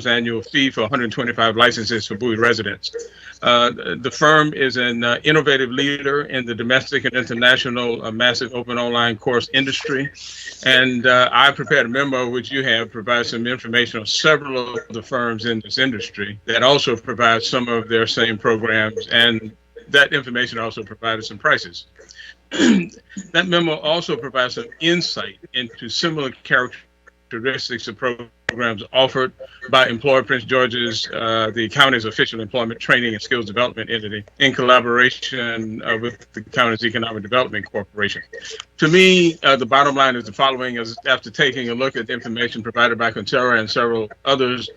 annual fee for 125 licenses for Bowie residents. The firm is an innovative leader in the domestic and international massive open online course industry. And I prepared a memo, which you have, provides some information on several of the firms in this industry that also provide some of their same programs. And that information also provided some prices. That memo also provides some insight into similar characteristics of programs offered by Employer Prince George's, the county's official employment training and skills development entity, in collaboration with the county's Economic Development Corporation. To me, the bottom line is the following: is after taking a look at the information provided by Coursera and several others,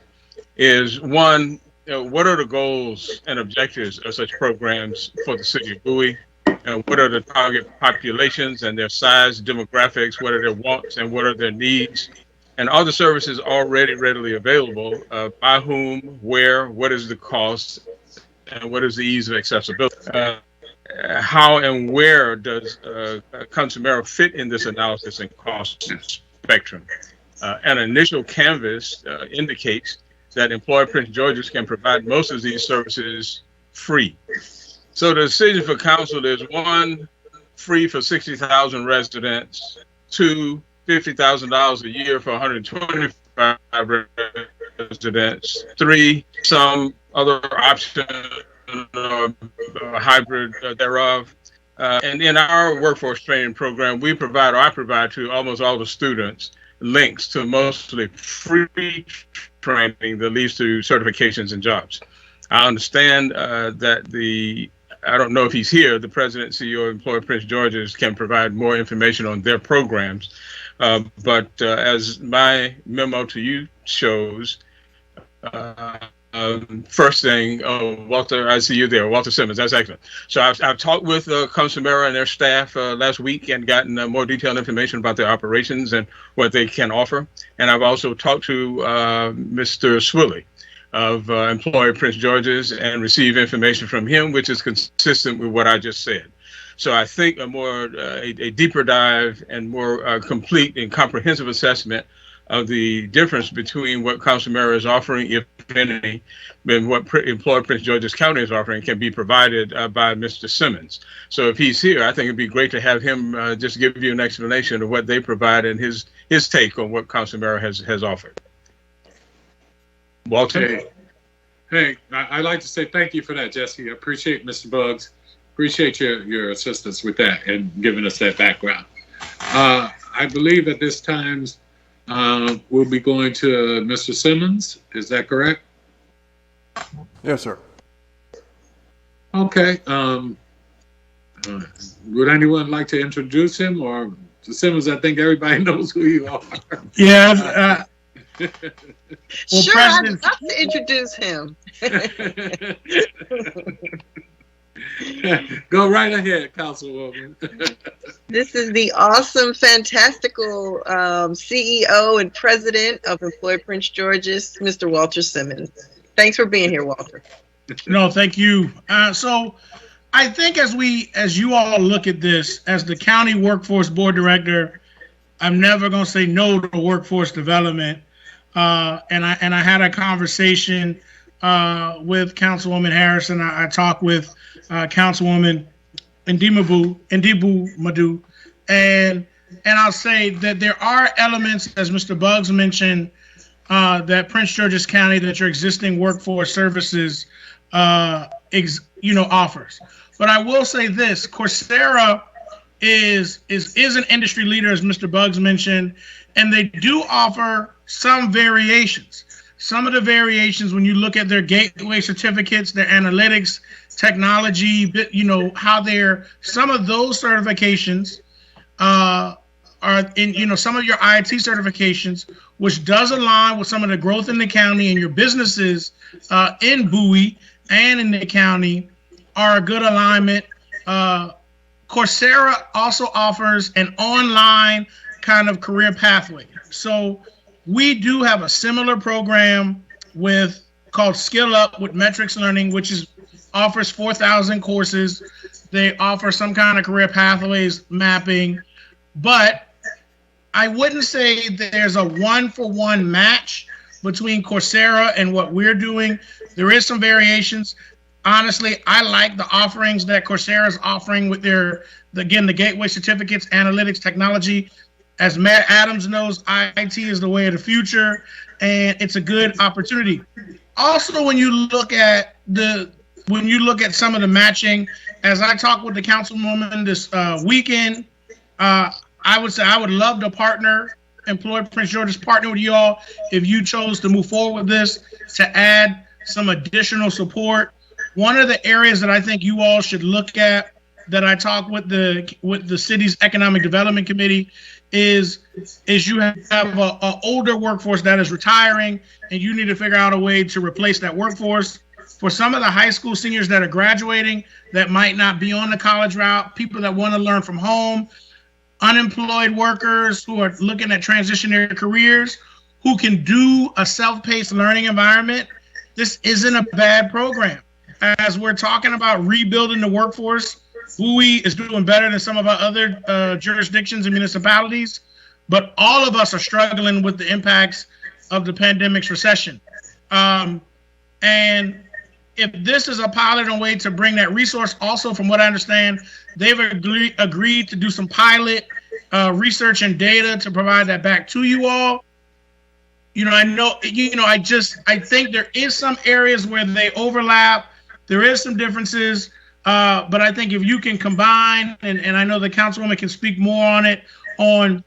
is one, what are the goals and objectives of such programs for the city of Bowie? What are the target populations and their size, demographics? What are their wants and what are their needs? And are the services already readily available? By whom, where, what is the cost, and what is the ease of accessibility? How and where does Coursera fit in this analysis and cost spectrum? An initial canvas indicates that Employer Prince George's can provide most of these services free. So the decision for council is: one, free for 60,000 residents; two, $50,000 a year for 125 residents; three, some other option or hybrid thereof. And in our workforce training program, I provide to almost all the students links to mostly free training that leads to certifications and jobs. I understand that I don't know if he's here, the president and CEO of Employer Prince George's can provide more information on their programs. But as my memo to you shows, first thing, Walter, I see you there, Walter Simmons, that's excellent. So I've talked with Coursera and their staff last week and gotten more detailed information about their operations and what they can offer. And I've also talked to Mr. Swilley of Employer Prince George's and receive information from him, which is consistent with what I just said. So I think a deeper dive and more complete and comprehensive assessment of the difference between what Coursera is offering, if any, and what Employer Prince George's County is offering can be provided by Mr. Simmons. So if he's here, I think it'd be great to have him just give you an explanation of what they provide and his take on what Coursera has offered. Walter? Hey, I'd like to say thank you for that, Jesse. I appreciate Mr. Buggs. Appreciate your assistance with that and giving us that background. I believe at this time we'll be going to Mr. Simmons. Is that correct? Yes, sir. Okay. Would anyone like to introduce him? Or Mr. Simmons, I think everybody knows who you are. Yeah. Well, sure, I'd love to introduce him. Go right ahead, Councilwoman. This is the awesome, fantastical CEO and president of Employer Prince George's, Mr. Walter Simmons. Thanks for being here, Walter. No, thank you. So I think as you all look at this, as the county workforce board director, I'm never going to say no to workforce development. And I had a conversation with Councilwoman Harrison. I talked with Councilwoman Ndibu Madu, and I'll say that there are elements, as Mr. Buggs mentioned, that Prince George's County, that your existing workforce services, offers. But I will say this: Coursera is an industry leader, as Mr. Buggs mentioned, and they do offer some variations. Some of the variations, when you look at their gateway certificates, their analytics, technology, some of those certifications are in, some of your IT certifications, which does align with some of the growth in the county, and your businesses in Bowie and in the county are a good alignment. Coursera also offers an online kind of career pathway. So we do have a similar program called Skill Up with Metrics Learning, which offers 4,000 courses. They offer some kind of career pathways mapping, but I wouldn't say there's a one-for-one match between Coursera and what we're doing. There is some variations. Honestly, I like the offerings that Coursera is offering with their, again, the gateway certificates, analytics, technology. As Matt Adams knows, IT is the way of the future, and it's a good opportunity. Also, when you look at some of the matching, as I talked with the councilwoman this weekend, I would say I would love to partner, employ Prince George's partner with you all if you chose to move forward with this to add some additional support. One of the areas that I think you all should look at, that I talked with the city's economic development committee, is you have an older workforce that is retiring, and you need to figure out a way to replace that workforce. For some of the high school seniors that are graduating that might not be on the college route, people that want to learn from home, unemployed workers who are looking at transitioning their careers, who can do a self-paced learning environment, this isn't a bad program. As we're talking about rebuilding the workforce, Bowie is doing better than some of our other jurisdictions and municipalities, but all of us are struggling with the impacts of the pandemic's recession. And if this is a pilot and way to bring that resource, also from what I understand, they've agreed to do some pilot research and data to provide that back to you all. I think there is some areas where they overlap. There is some differences, but I think if you can combine, and I know the councilwoman can speak more on it, on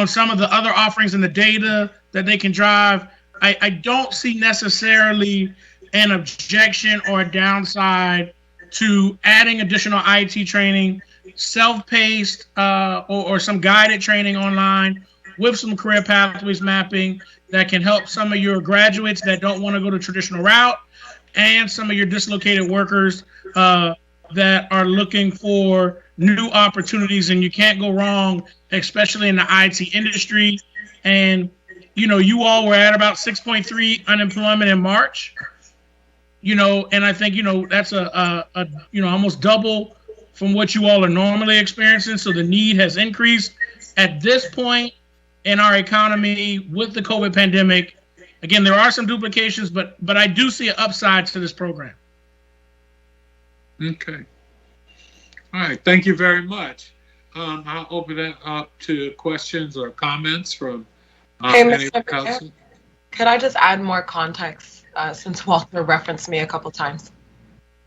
some of the other offerings and the data that they can drive, I don't see necessarily an objection or a downside to adding additional IT training, self-paced or some guided training online with some career pathways mapping that can help some of your graduates that don't want to go the traditional route, and some of your dislocated workers that are looking for new opportunities. And you can't go wrong, especially in the IT industry. And, you all were at about 6.3 unemployment in March, and I think, that's a almost double from what you all are normally experiencing. So the need has increased at this point in our economy with the COVID pandemic. Again, there are some duplications, but I do see an upside to this program. Okay. All right. Thank you very much. I'll open that up to questions or comments from any of the council. Could I just add more context since Walter referenced me a couple times?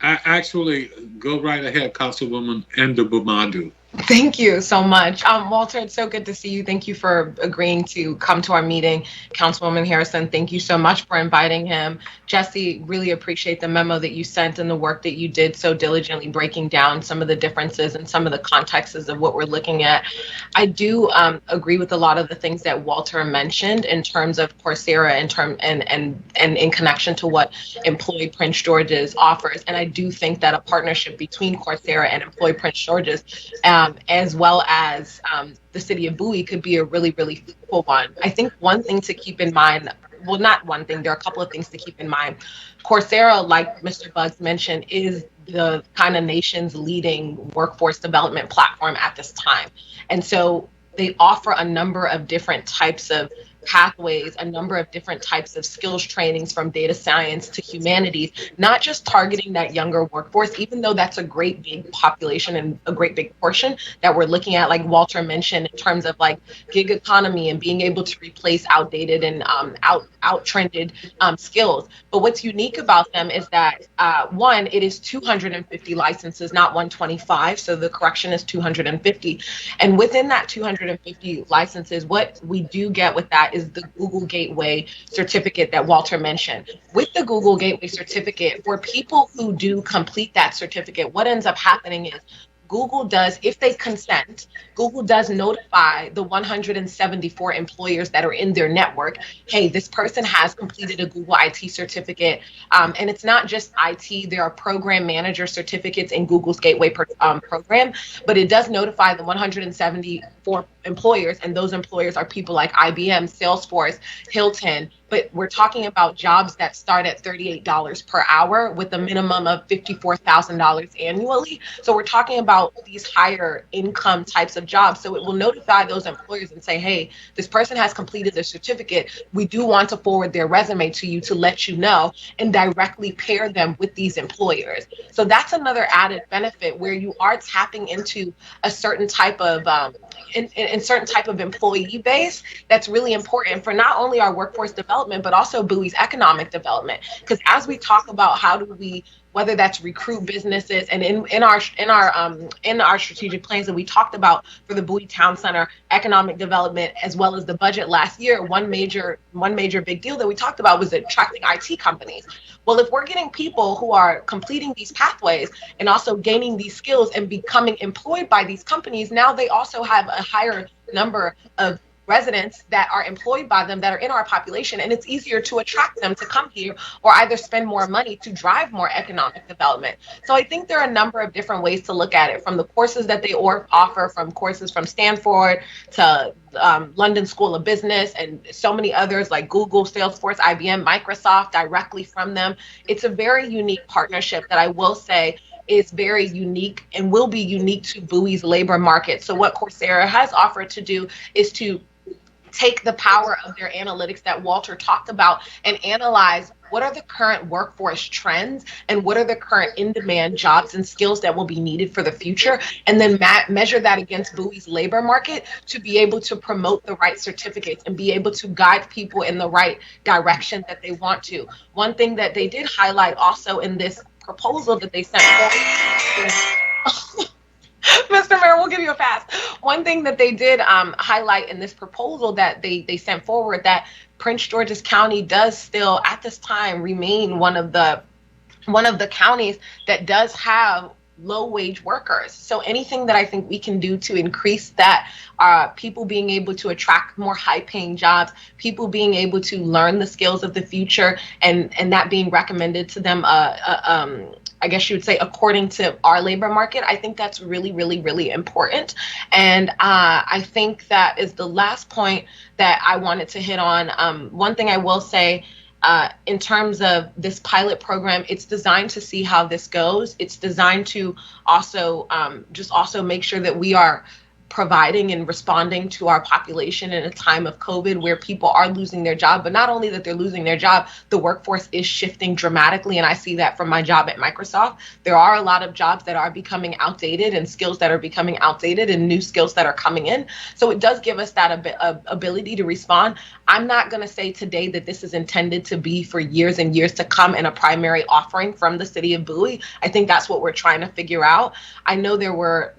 Actually, go right ahead, Councilwoman Ndubumadu. Thank you so much. Walter, it's so good to see you. Thank you for agreeing to come to our meeting. Councilwoman Harrison, thank you so much for inviting him. Jesse, really appreciate the memo that you sent and the work that you did so diligently breaking down some of the differences and some of the contexts of what we're looking at. I do agree with a lot of the things that Walter mentioned in terms of Coursera and in connection to what Employ Prince George's offers. And I do think that a partnership between Coursera and Employ Prince George's as well as the city of Bowie could be a really, really fruitful one. I think one thing to keep in mind, well, not one thing, there are a couple of things to keep in mind. Coursera, like Mr. Buggs mentioned, is the kind of nation's leading workforce development platform at this time. And so they offer a number of different types of pathways, a number of different types of skills trainings from data science to humanities, not just targeting that younger workforce, even though that's a great big population and a great big portion that we're looking at, like Walter mentioned, in terms of like gig economy and being able to replace outdated and out-trended skills. But what's unique about them is that, one, it is 250 licenses, not 125. So the correction is 250. And within that 250 licenses, what we do get with that is the Google Gateway certificate that Walter mentioned. With the Google Gateway certificate, for people who do complete that certificate, what ends up happening is Google does, if they consent, Google does notify the 174 employers that are in their network, hey, this person has completed a Google IT certificate. And it's not just IT, there are program manager certificates in Google's Gateway program, but it does notify the 174 employers, and those employers are people like IBM, Salesforce, Hilton. But we're talking about jobs that start at $38 per hour with a minimum of $54,000 annually. So we're talking about these higher income types of jobs. So it will notify those employers and say, hey, this person has completed their certificate. We do want to forward their resume to you to let you know, and directly pair them with these employers. So that's another added benefit where you are tapping into a certain type of in certain type of employee base that's really important for not only our workforce development, but also Bowie's economic development. Because as we talk about how do we, whether that's recruit businesses, and in our strategic plans that we talked about for the Bowie Town Center economic development, as well as the budget last year, one major big deal that we talked about was attracting IT companies. Well, if we're getting people who are completing these pathways and also gaining these skills and becoming employed by these companies, now they also have a higher number of residents that are employed by them that are in our population, and it's easier to attract them to come here or either spend more money to drive more economic development. So I think there are a number of different ways to look at it, from the courses that they offer, from courses from Stanford to London School of Business and so many others like Google, Salesforce, IBM, Microsoft, directly from them. It's a very unique partnership that I will say is very unique and will be unique to Bowie's labor market. So what Coursera has offered to do is to take the power of their analytics that Walter talked about and analyze what are the current workforce trends and what are the current in-demand jobs and skills that will be needed for the future, and then measure that against Bowie's labor market to be able to promote the right certificates and be able to guide people in the right direction that they want to. One thing that they did highlight also in this proposal that they sent forward, Mr. Mayor, we'll give you a pass. One thing that they did highlight in this proposal that they sent forward, that Prince George's County does still at this time remain one of the counties that does have low wage workers. So anything that I think we can do to increase that, people being able to attract more high paying jobs, people being able to learn the skills of the future, and that being recommended to them, I guess you would say, according to our labor market, I think that's really, really, really important. And I think that is the last point that I wanted to hit on. One thing I will say, in terms of this pilot program, it's designed to see how this goes. It's designed to also also make sure that we are providing and responding to our population in a time of COVID where people are losing their job, but not only that they're losing their job, the workforce is shifting dramatically. And I see that from my job at Microsoft. There are a lot of jobs that are becoming outdated and skills that are becoming outdated and new skills that are coming in. So it does give us that ability to respond. I'm not going to say today that this is intended to be for years and years to come in a primary offering from the city of Bowie. I think that's what we're trying to figure out. I know there were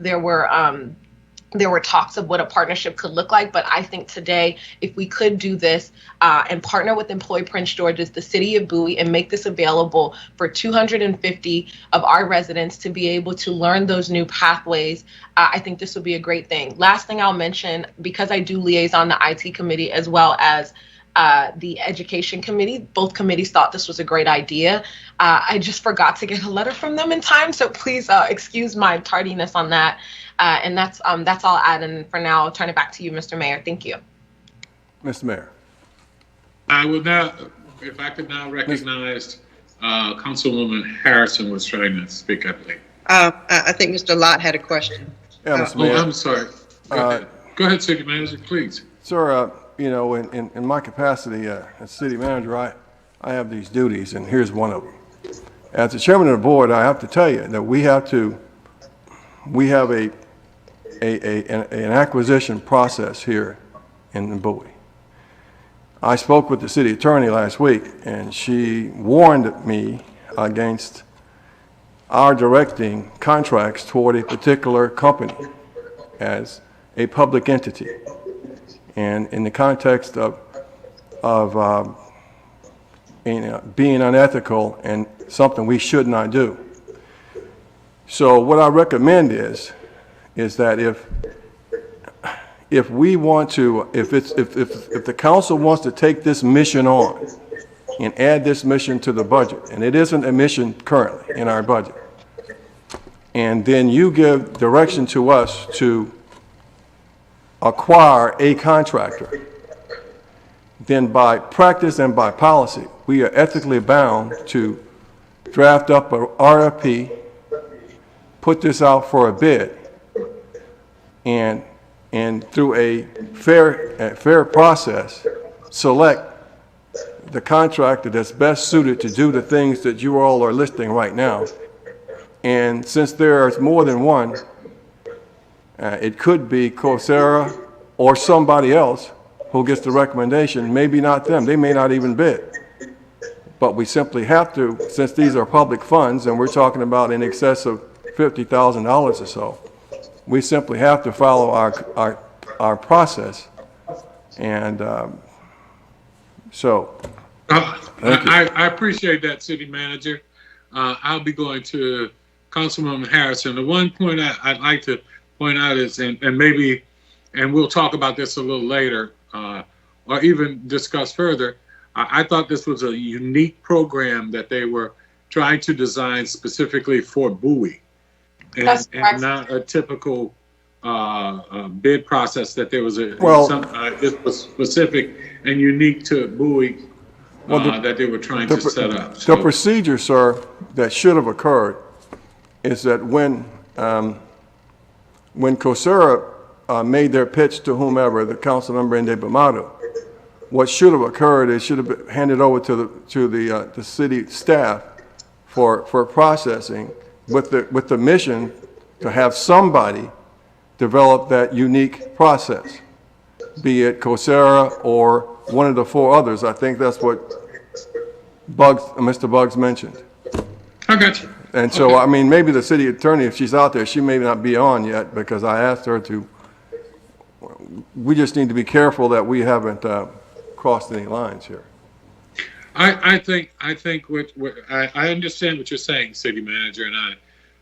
talks of what a partnership could look like, but I think today, if we could do this and partner with Employ Prince George's, the city of Bowie, and make this available for 250 of our residents to be able to learn those new pathways, I think this would be a great thing. Last thing I'll mention, because I do liaison the IT committee as well as the education committee, both committees thought this was a great idea. I just forgot to get a letter from them in time, so please excuse my tardiness on that. And that's all I'll add. And for now, I'll turn it back to you, Mr. Mayor. Thank you. Mr. Mayor. I would now, if I could now recognize Councilwoman Harrison was trying to speak, I believe. I think Mr. Lott had a question. Yeah, Mr. Mayor. I'm sorry. Go ahead, City Manager, please. Sir, in my capacity as city manager, I have these duties, and here's one of them. As the chairman of the board, I have to tell you that we have an acquisition process here in Bowie. I spoke with the city attorney last week, and she warned me against our directing contracts toward a particular company as a public entity. And in the context of being unethical and something we should not do. So what I recommend is that if we want to, if the council wants to take this mission on and add this mission to the budget, and it isn't a mission currently in our budget, and then you give direction to us to acquire a contractor, then by practice and by policy, we are ethically bound to draft up a RFP, put this out for a bid, and through a fair process, select the contractor that's best suited to do the things that you all are listing right now. And since there's more than one, it could be Coursera or somebody else who gets the recommendation, maybe not them, they may not even bid. But we simply have to, since these are public funds and we're talking about in excess of $50,000 or so, we simply have to follow our process. And so, thank you. I appreciate that, City Manager. I'll be going to Councilwoman Harrison. The one point I'd like to point out is, and we'll talk about this a little later, or even discuss further, I thought this was a unique program that they were trying to design specifically for Bowie, and not a typical bid process. That there was this was specific and unique to Bowie that they were trying to set up. The procedure, sir, that should have occurred is that when Coursera made their pitch to whomever, the council member in Bamado, what should have occurred is should have been handed over to the city staff for processing with the mission to have somebody develop that unique process, be it Coursera or one of the four others. I think that's what Mr. Buggs mentioned. I got you. And so, I mean, maybe the city attorney, if she's out there, she may not be on yet because I asked her to. We just need to be careful that we haven't crossed any lines here. I think I understand what you're saying, City Manager, and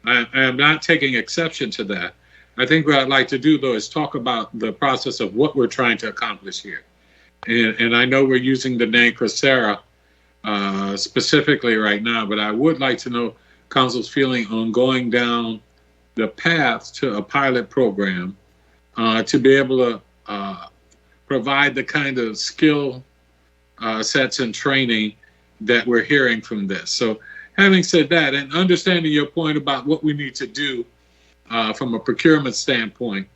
I am not taking exception to that. I think what I'd like to do, though, is talk about the process of what we're trying to accomplish here. And I know we're using the name Coursera specifically right now, but I would like to know Council's feeling on going down the path to a pilot program to be able to provide the kind of skill sets and training that we're hearing from this. So having said that, and understanding your point about what we need to do from a procurement standpoint,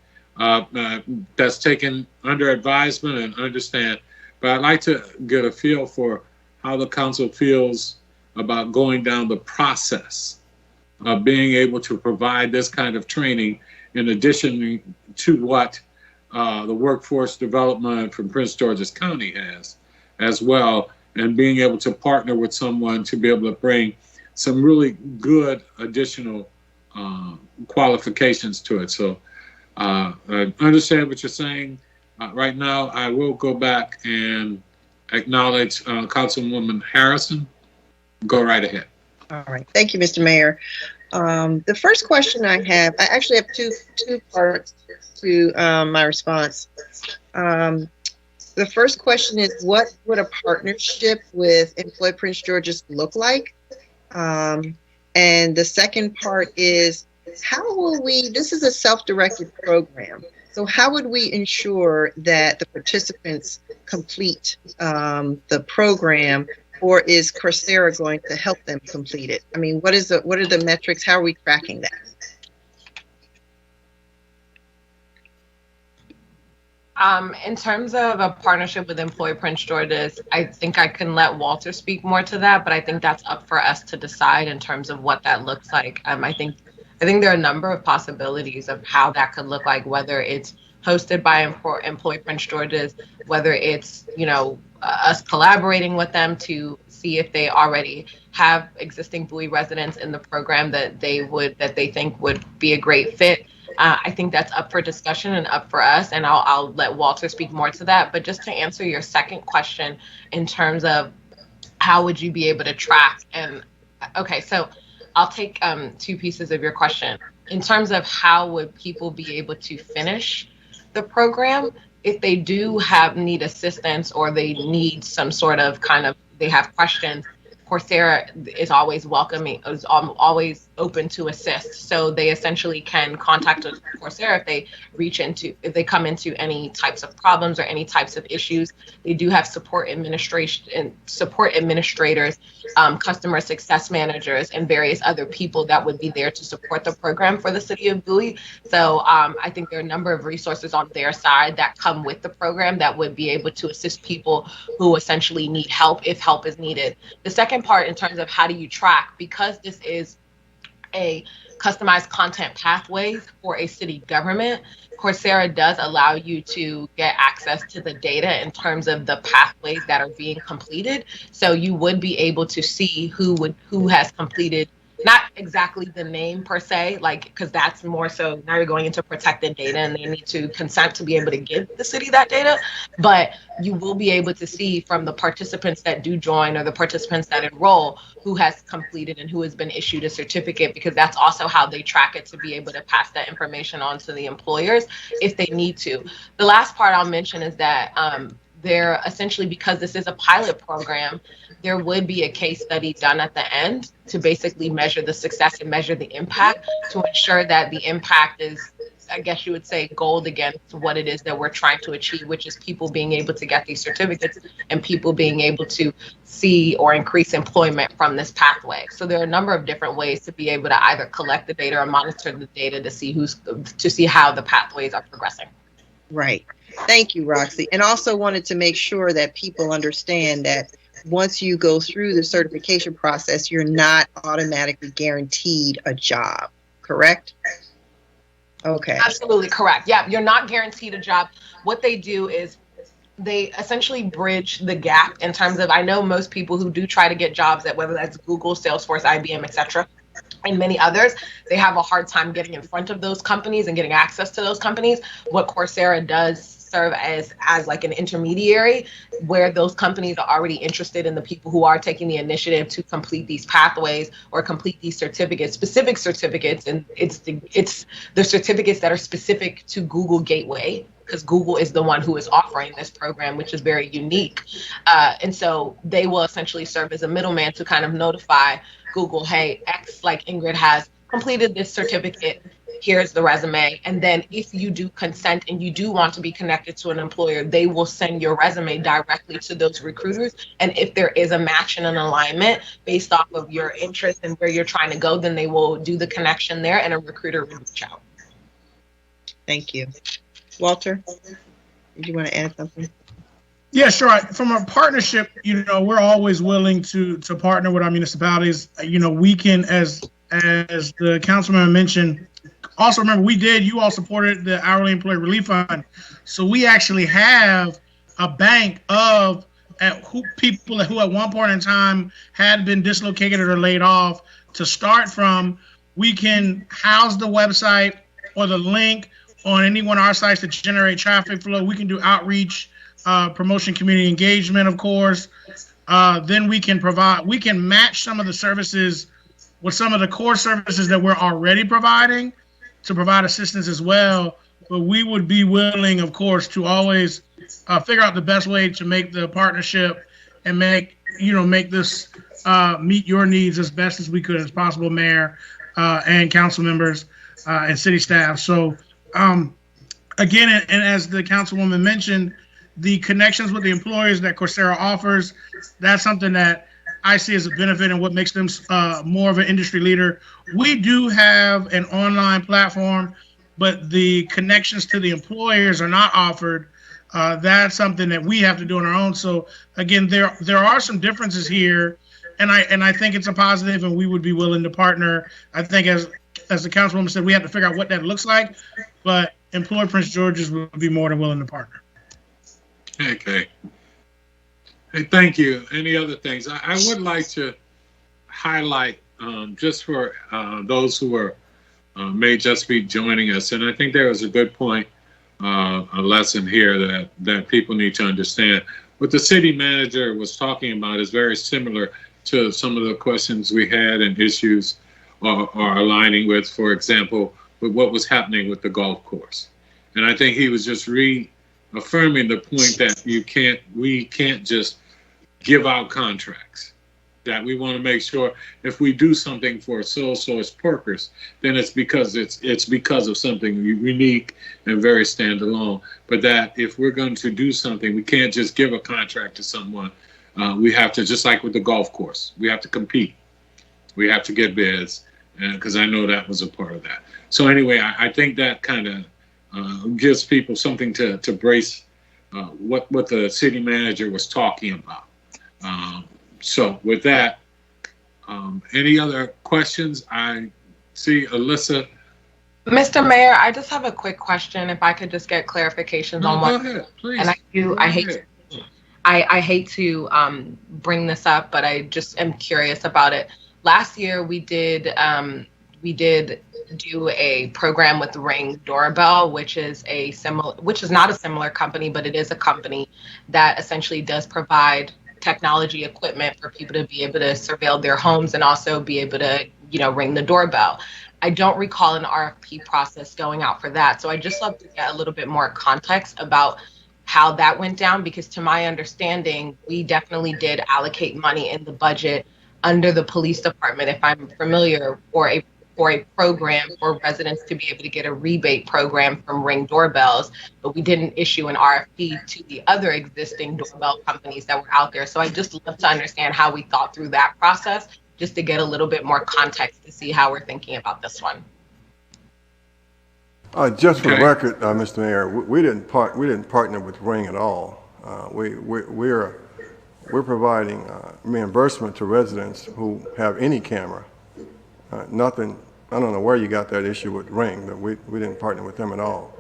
that's taken under advisement and understand, but I'd like to get a feel for how the council feels about going down the process of being able to provide this kind of training in addition to what the workforce development from Prince George's County has as well, and being able to partner with someone to be able to bring some really good additional qualifications to it. So I understand what you're saying. Right now, I will go back and acknowledge Councilwoman Harrison. Go right ahead. All right. Thank you, Mr. Mayor. The first question I actually have two parts to my response. The first question is, what would a partnership with Employ Prince George's look like? And the second part is, how will this is a self-directed program, so how would we ensure that the participants complete the program, or is Coursera going to help them complete it? I mean, what are the metrics? How are we tracking that? In terms of a partnership with Employ Prince George's, I think I can let Walter speak more to that, but I think that's up for us to decide in terms of what that looks like. I think there are a number of possibilities of how that could look like, whether it's hosted by Employ Prince George's, whether it's, us collaborating with them to see if they already have existing Bowie residents in the program that they think would be a great fit. I think that's up for discussion and up for us, and I'll let Walter speak more to that. But just to answer your second question in terms of how would you be able to track, and okay, so I'll take two pieces of your question. In terms of how would people be able to finish the program, if they do need assistance or they need some sort of they have questions, Coursera is always welcoming, is always open to assist. So they essentially can contact Coursera if they come into any types of problems or any types of issues. They do have support administrators, customer success managers, and various other people that would be there to support the program for the city of Bowie. So I think there are a number of resources on their side that come with the program that would be able to assist people who essentially need help if help is needed. The second part, in terms of how do you track, because this is a customized content pathways for a city government, Coursera does allow you to get access to the data in terms of the pathways that are being completed. So you would be able to see who has completed, not exactly the name per se, like, because that's more so now you're going into protected data and they need to consent to be able to give the city that data. But you will be able to see from the participants that do join or the participants that enroll who has completed and who has been issued a certificate, because that's also how they track it, to be able to pass that information on to the employers if they need to. The last part I'll mention is that they're essentially, because this is a pilot program, there would be a case study done at the end to basically measure the success and measure the impact, to ensure that the impact is, I guess you would say, gold against what it is that we're trying to achieve, which is people being able to get these certificates and people being able to see or increase employment from this pathway. So there are a number of different ways to be able to either collect the data or monitor the data to see how the pathways are progressing. Right. Thank you, Roxy. And also wanted to make sure that people understand that once you go through the certification process, you're not automatically guaranteed a job, correct? Okay. Absolutely correct. Yeah, you're not guaranteed a job. What they do is they essentially bridge the gap in terms of, I know most people who do try to get jobs at, whether that's Google, Salesforce, IBM, etc., and many others, they have a hard time getting in front of those companies and getting access to those companies. What Coursera does serve as like an intermediary, where those companies are already interested in the people who are taking the initiative to complete these pathways or complete these certificates, specific certificates, and it's the certificates that are specific to Google Gateway, because Google is the one who is offering this program, which is very unique. And so they will essentially serve as a middleman to kind of notify Google, hey, X, like Ingrid, has completed this certificate. Here's the resume. And then if you do consent and you do want to be connected to an employer, they will send your resume directly to those recruiters. And if there is a match and an alignment based off of your interest and where you're trying to go, then they will do the connection there and a recruiter will reach out. Thank you. Walter, did you want to add something? Yeah, sure. From a partnership, we're always willing to partner with our municipalities. We can, as the councilman mentioned, also remember you all supported the hourly employee relief fund. So we actually have a bank of people who at one point in time had been dislocated or laid off to start from. We can house the website or the link on any one of our sites to generate traffic flow. We can do outreach, promotion, community engagement, of course. Then we can match some of the services with some of the core services that we're already providing to provide assistance as well. But we would be willing, of course, to always figure out the best way to make the partnership and make this meet your needs as best as we could as possible, Mayor and council members and city staff. So again, and as the councilwoman mentioned, the connections with the employers that Coursera offers, that's something that I see as a benefit and what makes them more of an industry leader. We do have an online platform, but the connections to the employers are not offered. That's something that we have to do on our own. So again, there are some differences here, and I think it's a positive, and we would be willing to partner. I think as the councilwoman said, we have to figure out what that looks like, but Employer Prince George's would be more than willing to partner. Okay. Hey, thank you. Any other things? I would like to highlight, just for those who are may just be joining us, and I think there was a good point, a lesson here that people need to understand. What the city manager was talking about is very similar to some of the questions we had and issues are aligning with, for example, with what was happening with the golf course. And I think he was just reaffirming the point that we can't just give out contracts. that we want to make sure if we do something for a sole source purpose, then it's because it's because of something unique and very standalone. But that if we're going to do something, we can't just give a contract to someone. We have to, just like with the golf course, we have to compete. We have to get bids, because I know that was a part of that. So anyway, I think that kind of gives people something to brace what the city manager was talking about. So with that, any other questions? I see Alyssa. Mr. Mayor, I just have a quick question. If I could just get clarifications on Go one. ahead, please. And I hate to bring this up, but I just am curious about it. Last year we did do a program with Ring Doorbell, which is not a similar company, but it is a company that essentially does provide technology equipment for people to be able to surveil their homes and also be able to, ring the doorbell. I don't recall an RFP process going out for that. So I just love to get a little bit more context about how that went down, because to my understanding, we definitely did allocate money in the budget under the police department, if I'm familiar, for a program for residents to be able to get a rebate program from Ring doorbells, but we didn't issue an RFP to the other existing doorbell companies that were out there. So I just love to understand how we thought through that process, just to get a little bit more context to see how we're thinking about this one. Just for the record, Mr. Mayor, we didn't partner with Ring at all. We're providing reimbursement to residents who have any camera. Nothing. I don't know where you got that issue with Ring, but we didn't partner with them at all.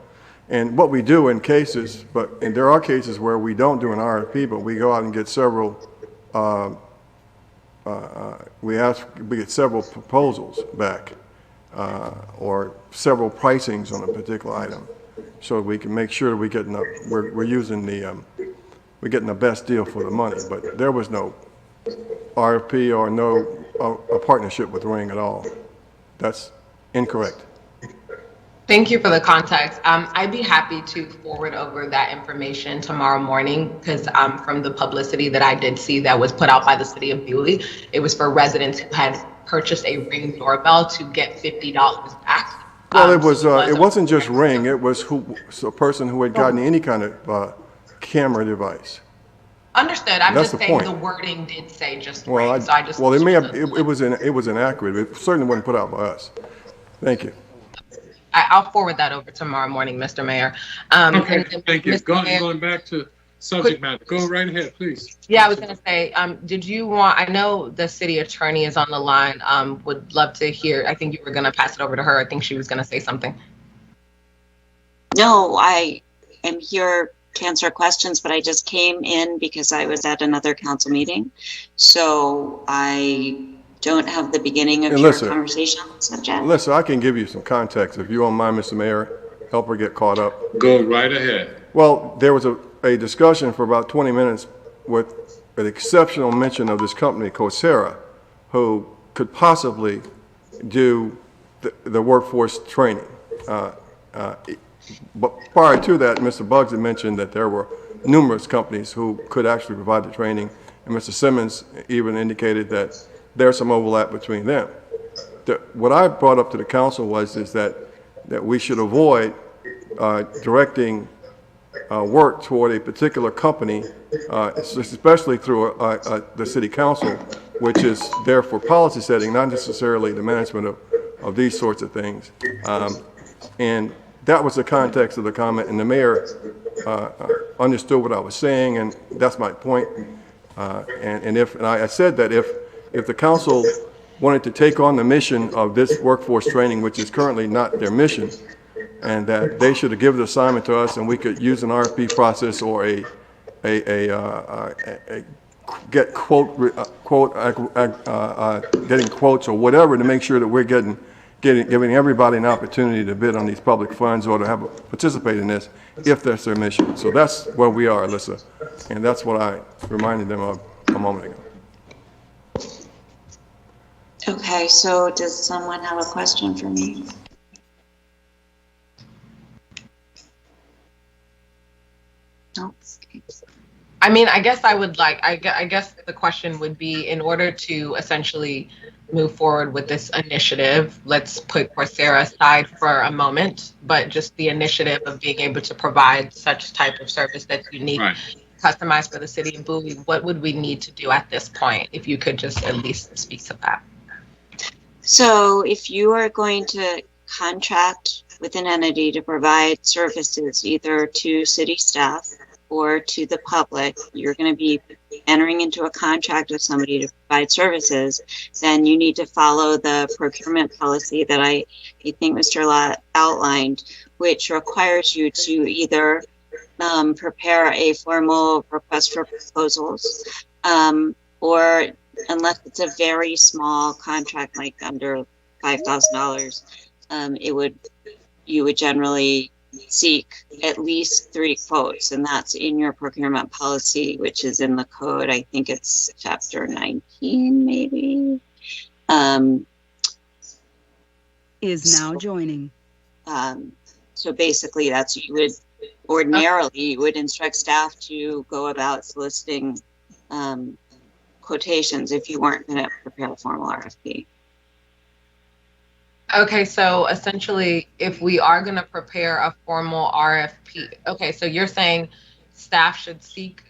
And what we do in cases, and there are cases where we don't do an RFP, but we go out and get several. We get several proposals back, or several pricings on a particular item, so we can make sure we're getting we're getting the best deal for the money. But there was no RFP or a partnership with Ring at all. That's incorrect. Thank you for the context. I'd be happy to forward over that information tomorrow morning, because from the publicity that I did see that was put out by the city of Bowie, it was for residents who had purchased a Ring doorbell to get $50 back. Well, it wasn't just Ring. It was a person who had gotten any kind of camera device. Understood. I'm just saying the wording did say just Ring, so I just. Well, it was inaccurate. It certainly wasn't put out by us. Thank you. I'll forward that over tomorrow morning, Mr. Mayor. Okay, thank you. Going back to subject matter. Go right ahead, please. Yeah, I was going to say, did you want, I know the city attorney is on the line, would love to hear, I think you were going to pass it over to her. I think she was going to say something. No, I am here to answer questions, but I just came in because I was at another council meeting. So I don't have the beginning of your conversation on the subject. Listen, I can give you some context if you don't mind, Mr. Mayor. Help her get caught up. Go right ahead. Well, there was a discussion for about 20 minutes with an exceptional mention of this company, Coursera, who could possibly do the workforce training. But prior to that, Mr. Buggs had mentioned that there were numerous companies who could actually provide the training, and Mr. Simmons even indicated that there's some overlap between them. What I brought up to the council is that we should avoid directing work toward a particular company, especially through the city council, which is there for policy setting, not necessarily the management of these sorts of things. And that was the context of the comment, and the mayor understood what I was saying, and that's my point. And I said that if the council wanted to take on the mission of this workforce training, which is currently not their mission, and that they should have given the assignment to us, and we could use an RFP process or getting quotes or whatever to make sure that we're giving everybody an opportunity to bid on these public funds or to participate in this, if that's their mission. So that's where we are, Alyssa, and that's what I reminded them of a moment ago. Okay, so does someone have a question for me? No. I mean, I guess I would like, I guess the question would be, in order to essentially move forward with this initiative, let's put Coursera aside for a moment, but just the initiative of being able to provide such type of service that's unique, Right. customized for the city of Bowie, what would we need to do at this point? If you could just at least speak to that. So if you are going to contract with an entity to provide services either to city staff or to the public, you're going to be entering into a contract with somebody to provide services, then you need to follow the procurement policy that I think Mr. Lott outlined, which requires you to either prepare a formal request for proposals, or unless it's a very small contract, like under $5,000, you would generally seek at least 3 quotes, and that's in your procurement policy, which is in the code. I think it's chapter 19, maybe. Is now joining. So basically, that's, you would ordinarily, you would instruct staff to go about soliciting quotations if you weren't going to prepare a formal RFP. Okay, so essentially, if we are going to prepare a formal RFP, okay, so you're saying staff should seek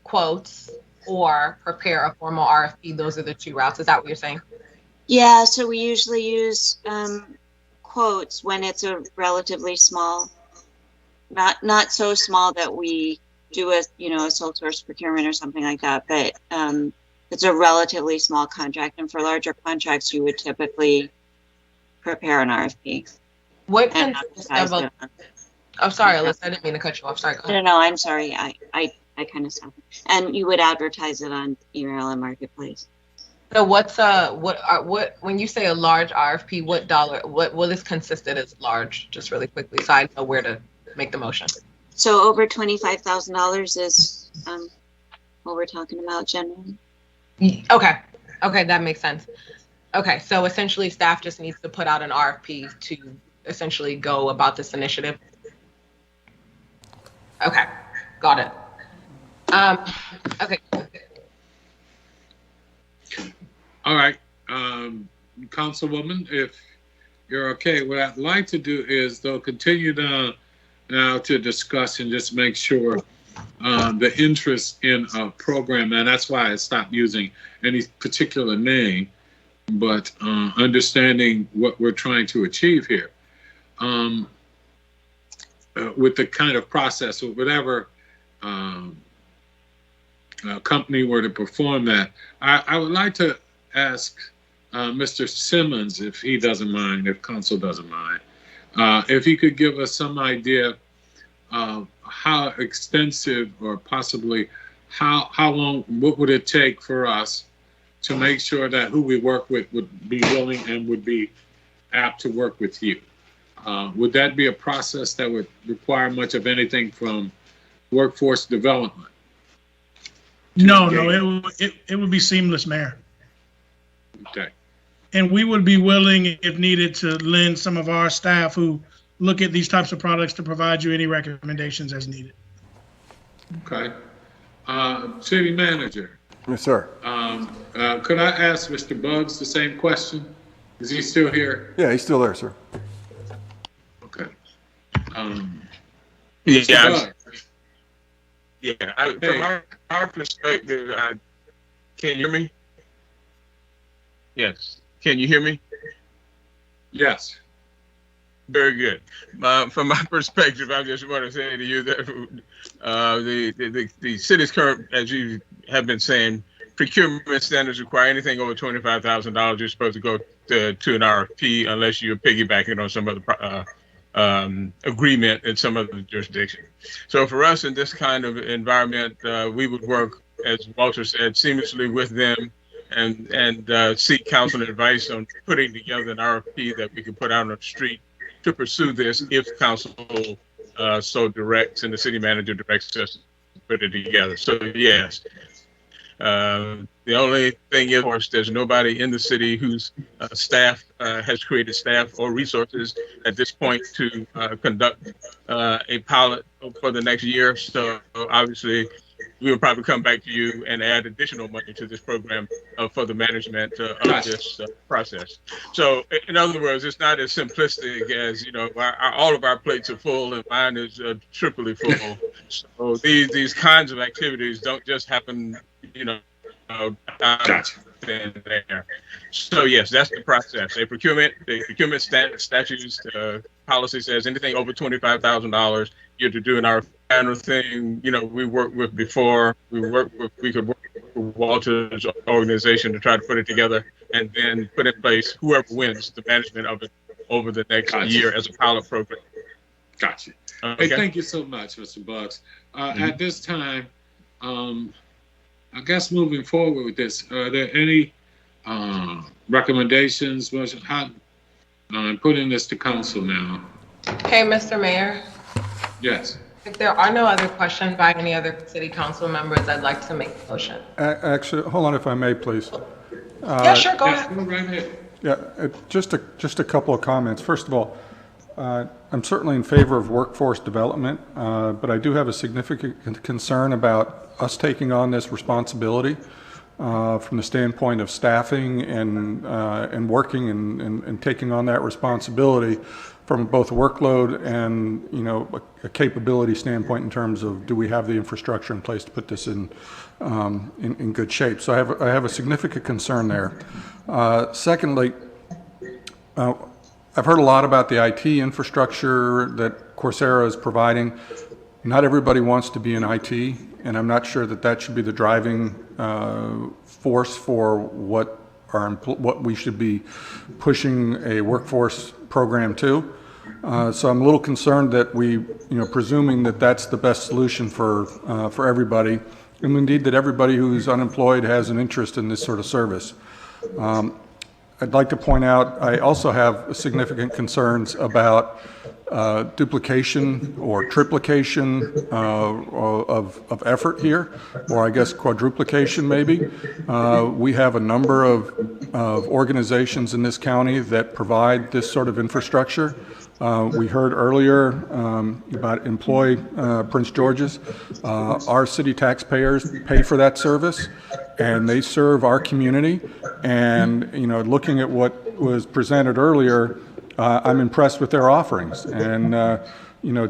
quotes or prepare a formal RFP. Those are the 2 routes. Is that what you're saying? Yeah, so we usually use quotes when it's a relatively small, not so small that we do a sole source procurement or something like that, but it's a relatively small contract, and for larger contracts, you would typically prepare an RFP. What consists of a... Oh, sorry, Alyssa, I didn't mean to cut you off. Sorry, go ahead. No, I'm sorry. I kind of stopped. And you would advertise it on email and marketplace. So what when you say a large RFP, what is consisted as large? Just really quickly, so I know where to make the motion. So over $25,000 is what we're talking about generally. Okay, that makes sense. Okay, so essentially staff just needs to put out an RFP to essentially go about this initiative. Okay, got it. Okay. All right, Councilwoman, if you're okay, what I'd like to do is, though, continue now to discuss and just make sure the interest in a program, and that's why I stopped using any particular name, but understanding what we're trying to achieve here. With the kind of process, or whatever company were to perform that, I would like to ask Mr. Simmons, if he doesn't mind, if council doesn't mind, if he could give us some idea of how extensive, or possibly how long, what would it take for us to make sure that who we work with would be willing and would be apt to work with you. Would that be a process that would require much of anything from workforce development? No, it would be seamless, Mayor. Okay. And we would be willing, if needed, to lend some of our staff who look at these types of products to provide you any recommendations as needed. Okay. City Manager. Yes, sir. Could I ask Mr. Buggs the same question? Is he still here? Yeah, he's still there, sir. Okay. Yeah. From our perspective, can you hear me? Yes. Can you hear me? Yes. Very good. From my perspective, I just want to say to you that the city's current, as you have been saying, procurement standards require anything over $25,000. You're supposed to go to an RFP unless you're piggybacking on some other agreement in some other jurisdiction. So for us in this kind of environment, we would work, as Walter said, seamlessly with them and seek counsel and advice on putting together an RFP that we can put out on the street to pursue this if council so directs and the city manager directs us to put it together. So yes, the only thing is, of course, there's nobody in the city whose staff has created staff or resources at this point to conduct a pilot for the next year. So obviously we will probably come back to you and add additional money to this program for the management of this process. So in other words, it's not as simplistic as, all of our plates are full and mine is triply full. So these kinds of activities don't just happen, Gotcha. in there. So yes, that's the process. The procurement statutes, policy says anything over $25,000, you're doing our kind of thing, we worked with before. We could work with Walter's organization to try to put it together and then put in place whoever wins the management of it over the next year as a pilot program. Gotcha. Okay. Hey, thank you so much, Mr. Buggs. At this time, I guess moving forward with this, are there any recommendations? I'm putting this to council now. Hey, Mr. Mayor. Yes. If there are no other questions by any other city council members, I'd like to make a motion. Actually, hold on if I may, please. Yeah, sure, go Yes, ahead. go right ahead. Yeah, just a couple of comments. First of all, I'm certainly in favor of workforce development, but I do have a significant concern about us taking on this responsibility from the standpoint of staffing and working and taking on that responsibility from both workload and a capability standpoint in terms of do we have the infrastructure in place to put this in good shape. So I have a significant concern there. Secondly, I've heard a lot about the IT infrastructure that Coursera is providing. Not everybody wants to be in IT, and I'm not sure that should be the driving force for what we should be pushing a workforce program to. So I'm a little concerned that presuming that that's the best solution for everybody, and indeed that everybody who's unemployed has an interest in this sort of service. I'd like to point out, I also have significant concerns about duplication or triplication of effort here, or I guess quadruplication maybe. We have a number of organizations in this county that provide this sort of infrastructure. We heard earlier about Employ Prince George's. Our city taxpayers pay for that service, and they serve our community. And looking at what was presented earlier, I'm impressed with their offerings. And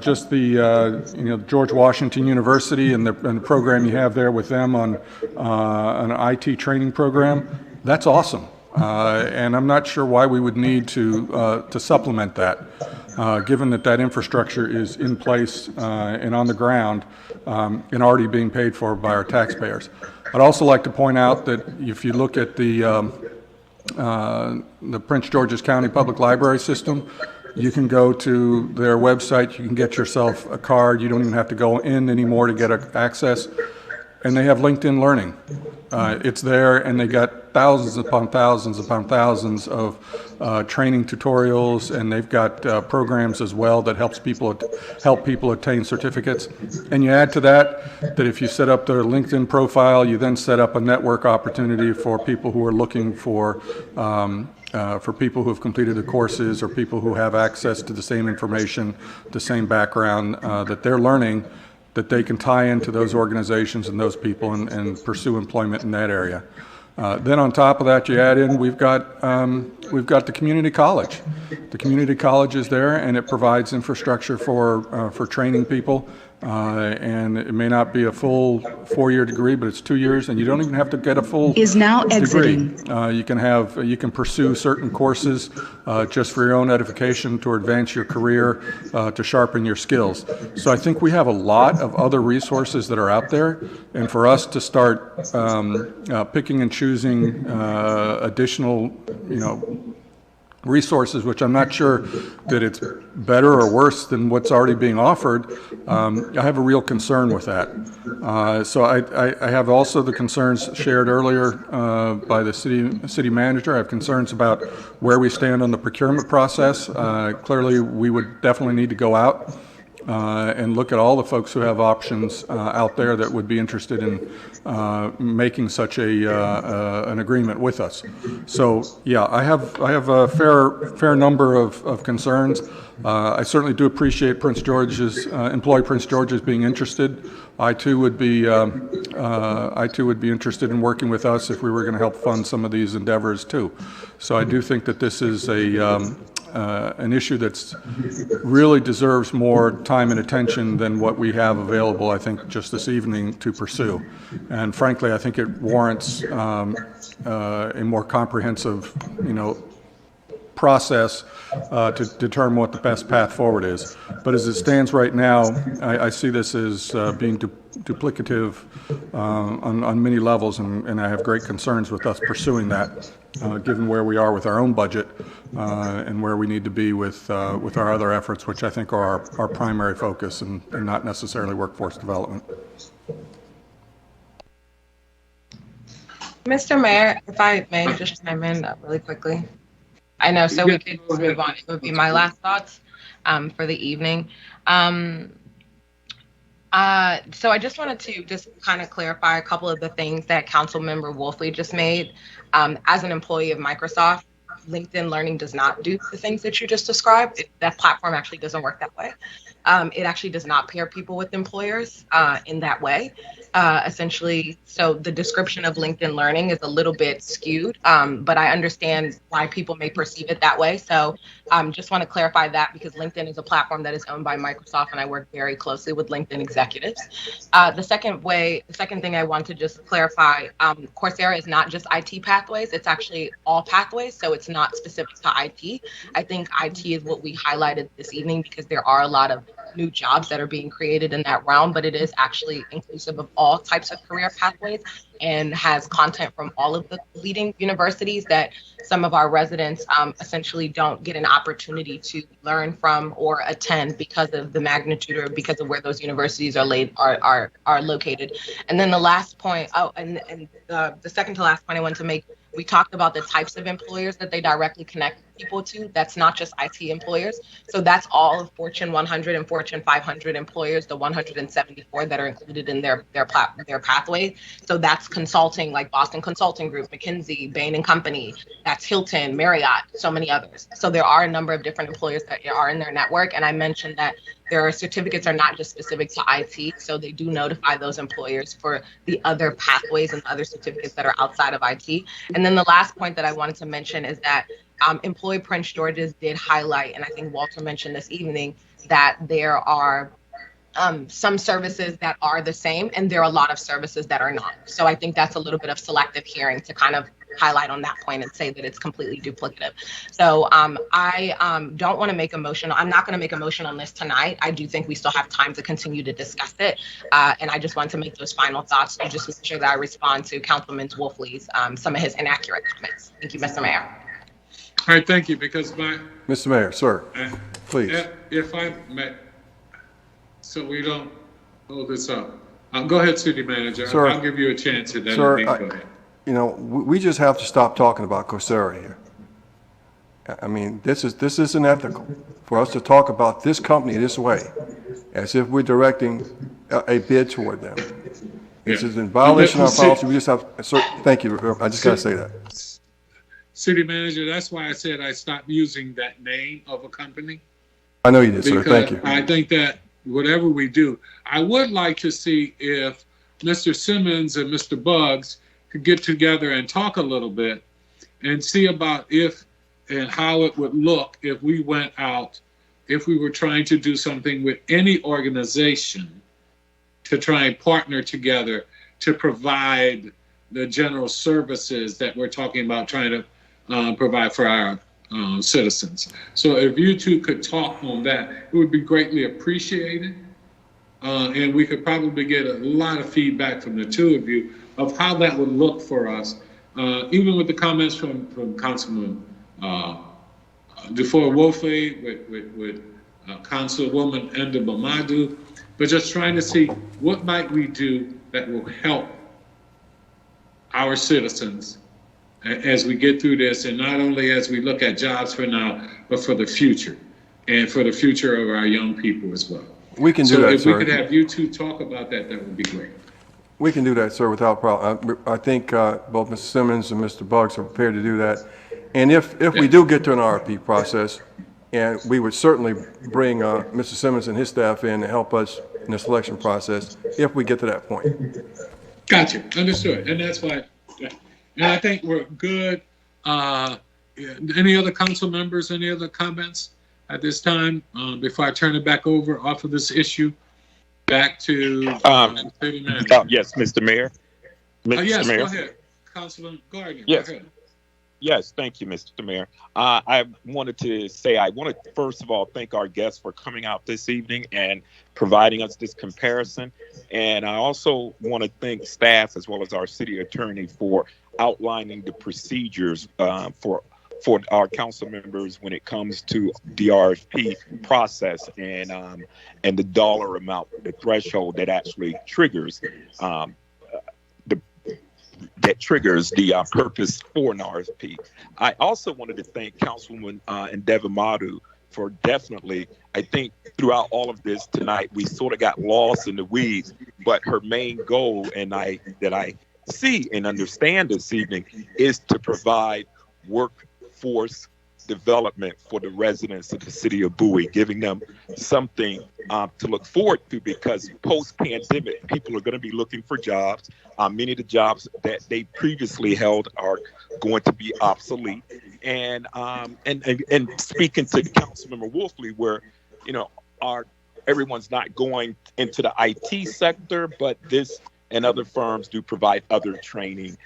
just the George Washington University and the program you have there with them on an IT training program, that's awesome. And I'm not sure why we would need to supplement that, given that infrastructure is in place and on the ground and already being paid for by our taxpayers. I'd also like to point out that if you look at the Prince George's County Public Library system, you can go to their website, you can get yourself a card, you don't even have to go in anymore to get access, and they have LinkedIn Learning. It's there, and they got thousands upon thousands upon thousands of training tutorials, and they've got programs as well that help people attain certificates. And you add to that if you set up their LinkedIn profile, you then set up a network opportunity for people who are looking for people who have completed the courses or people who have access to the same information, the same background that they're learning, that they can tie into those organizations and those people and pursue employment in that area. Then on top of that, you add in, we've got the community college. The community college is there, and it provides infrastructure for training people. And it may not be a full 4-year degree, but it's 2 years, and you don't even have to get a full Is now degree. exiting. You can pursue certain courses just for your own edification, to advance your career, to sharpen your skills. So I think we have a lot of other resources that are out there, and for us to start picking and choosing additional, resources, which I'm not sure that it's better or worse than what's already being offered, I have a real concern with that. So I have also the concerns shared earlier by the city manager. I have concerns about where we stand on the procurement process. Clearly, we would definitely need to go out and look at all the folks who have options out there that would be interested in making such an agreement with us. So yeah, I have a fair number of concerns. I certainly do appreciate Employ Prince George's being interested, I too would be interested in working with us if we were going to help fund some of these endeavors too. So I do think that this is an issue that's really deserves more time and attention than what we have available, I think, just this evening to pursue. And frankly, I think it warrants a more comprehensive, process to determine what the best path forward is. But as it stands right now, I see this as being duplicative on many levels, and I have great concerns with us pursuing that, given where we are with our own budget and where we need to be with our other efforts, which I think are our primary focus and not necessarily workforce development. Mr. Mayor, if I may just chime in really quickly. I know, so we could move on. It would be my last thoughts for the evening. So I just wanted to just kind of clarify a couple of the things that Councilmember Wolfley just made. As an employee of Microsoft, LinkedIn Learning does not do the things that you just described. That platform actually doesn't work that way. It actually does not pair people with employers in that way. Essentially, so the description of LinkedIn Learning is a little bit skewed, but I understand why people may perceive it that way. So just want to clarify that, because LinkedIn is a platform that is owned by Microsoft, and I work very closely with LinkedIn executives. The second thing I want to just clarify, Coursera is not just IT pathways, it's actually all pathways, so it's not specific to IT. I think IT is what we highlighted this evening because there are a lot of new jobs that are being created in that realm, but it is actually inclusive of all types of career pathways and has content from all of the leading universities that some of our residents essentially don't get an opportunity to learn from or attend because of the magnitude or because of where those universities are located. And then the last point, the second to last point I wanted to make, we talked about the types of employers that they directly connect people to. That's not just IT employers. So that's all of Fortune 100 and Fortune 500 employers, the 174 that are included in their pathway. So that's consulting, like Boston Consulting Group, McKinsey, Bain & Company, that's Hilton, Marriott, so many others. So there are a number of different employers that are in their network. And I mentioned that their certificates are not just specific to IT, so they do notify those employers for the other pathways and other certificates that are outside of IT. And then the last point that I wanted to mention is that Employee Prince George's did highlight, and I think Walter mentioned this evening, that there are some services that are the same, and there are a lot of services that are not. So I think that's a little bit of selective hearing to kind of highlight on that point and say that it's completely duplicative. So I don't want to make a motion. I'm not going to make a motion on this tonight. I do think we still have time to continue to discuss it. And I just want to make those final thoughts to just make sure that I respond to Councilman Wolfley's, some of his inaccurate comments. Thank you, Mr. Mayor. All right, thank you, because Mr. Mayor, sir, please. If I may, so we don't hold this up. Go ahead, City Manager. Sir, I'll give you a chance at that. Sir, go ahead. We just have to stop talking about Coursera here. I mean, this isn't ethical for us to talk about this company this way, as if we're directing a bid toward them. This is in violation of our policy. We just have, sir, thank you. I just got to say that. City Manager, that's why I said I stopped using that name of a company. I know you did, sir. Thank you. I think that whatever we do, I would like to see if Mr. Simmons and Mr. Buggs could get together and talk a little bit and see about if and how it would look if we went out, if we were trying to do something with any organization to try and partner together to provide the general services that we're talking about trying to provide for our citizens. So if you two could talk on that, it would be greatly appreciated. And we could probably get a lot of feedback from the two of you of how that would look for us, even with the comments from Councilman DeFore Wolfley, with Councilwoman Enda Mamadu, but just trying to see what might we do that will help our citizens as we get through this, and not only as we look at jobs for now, but for the future, and for the future of our young people as well. We can do that, sir. So if we could have you two talk about that, that would be great. We can do that, sir, without problem. I think both Mr. Simmons and Mr. Buggs are prepared to do that. And if we do get to an RFP process, and we would certainly bring Mr. Simmons and his staff in to help us in the selection process if we get to that point. Gotcha. Understood. And that's why, and I think we're good. Any other council members, any other comments at this time before I turn it back over off of this issue back to city manager? Yes, Mr. Mayor. Yes, Mayor. go ahead. Councilman Gardner. Yes. Go ahead. Yes, thank you, Mr. Mayor. I wanted to say, I want to first of all thank our guests for coming out this evening and providing us this comparison. And I also want to thank staff as well as our city attorney for outlining the procedures for our council members when it comes to the RFP process and the dollar amount, the threshold that actually triggers the purpose for an RFP. I also wanted to thank Councilwoman Endeavor Madu for definitely, I think throughout all of this tonight, we sort of got lost in the weeds, but her main goal that I see and understand this evening is to provide workforce development for the residents of the city of Bowie, giving them something to look forward to, because post-pandemic, people are going to be looking for jobs. Many of the jobs that they previously held are going to be obsolete. And speaking to Councilmember Wolfley, where everyone's not going into the IT sector, but this and other firms do provide other training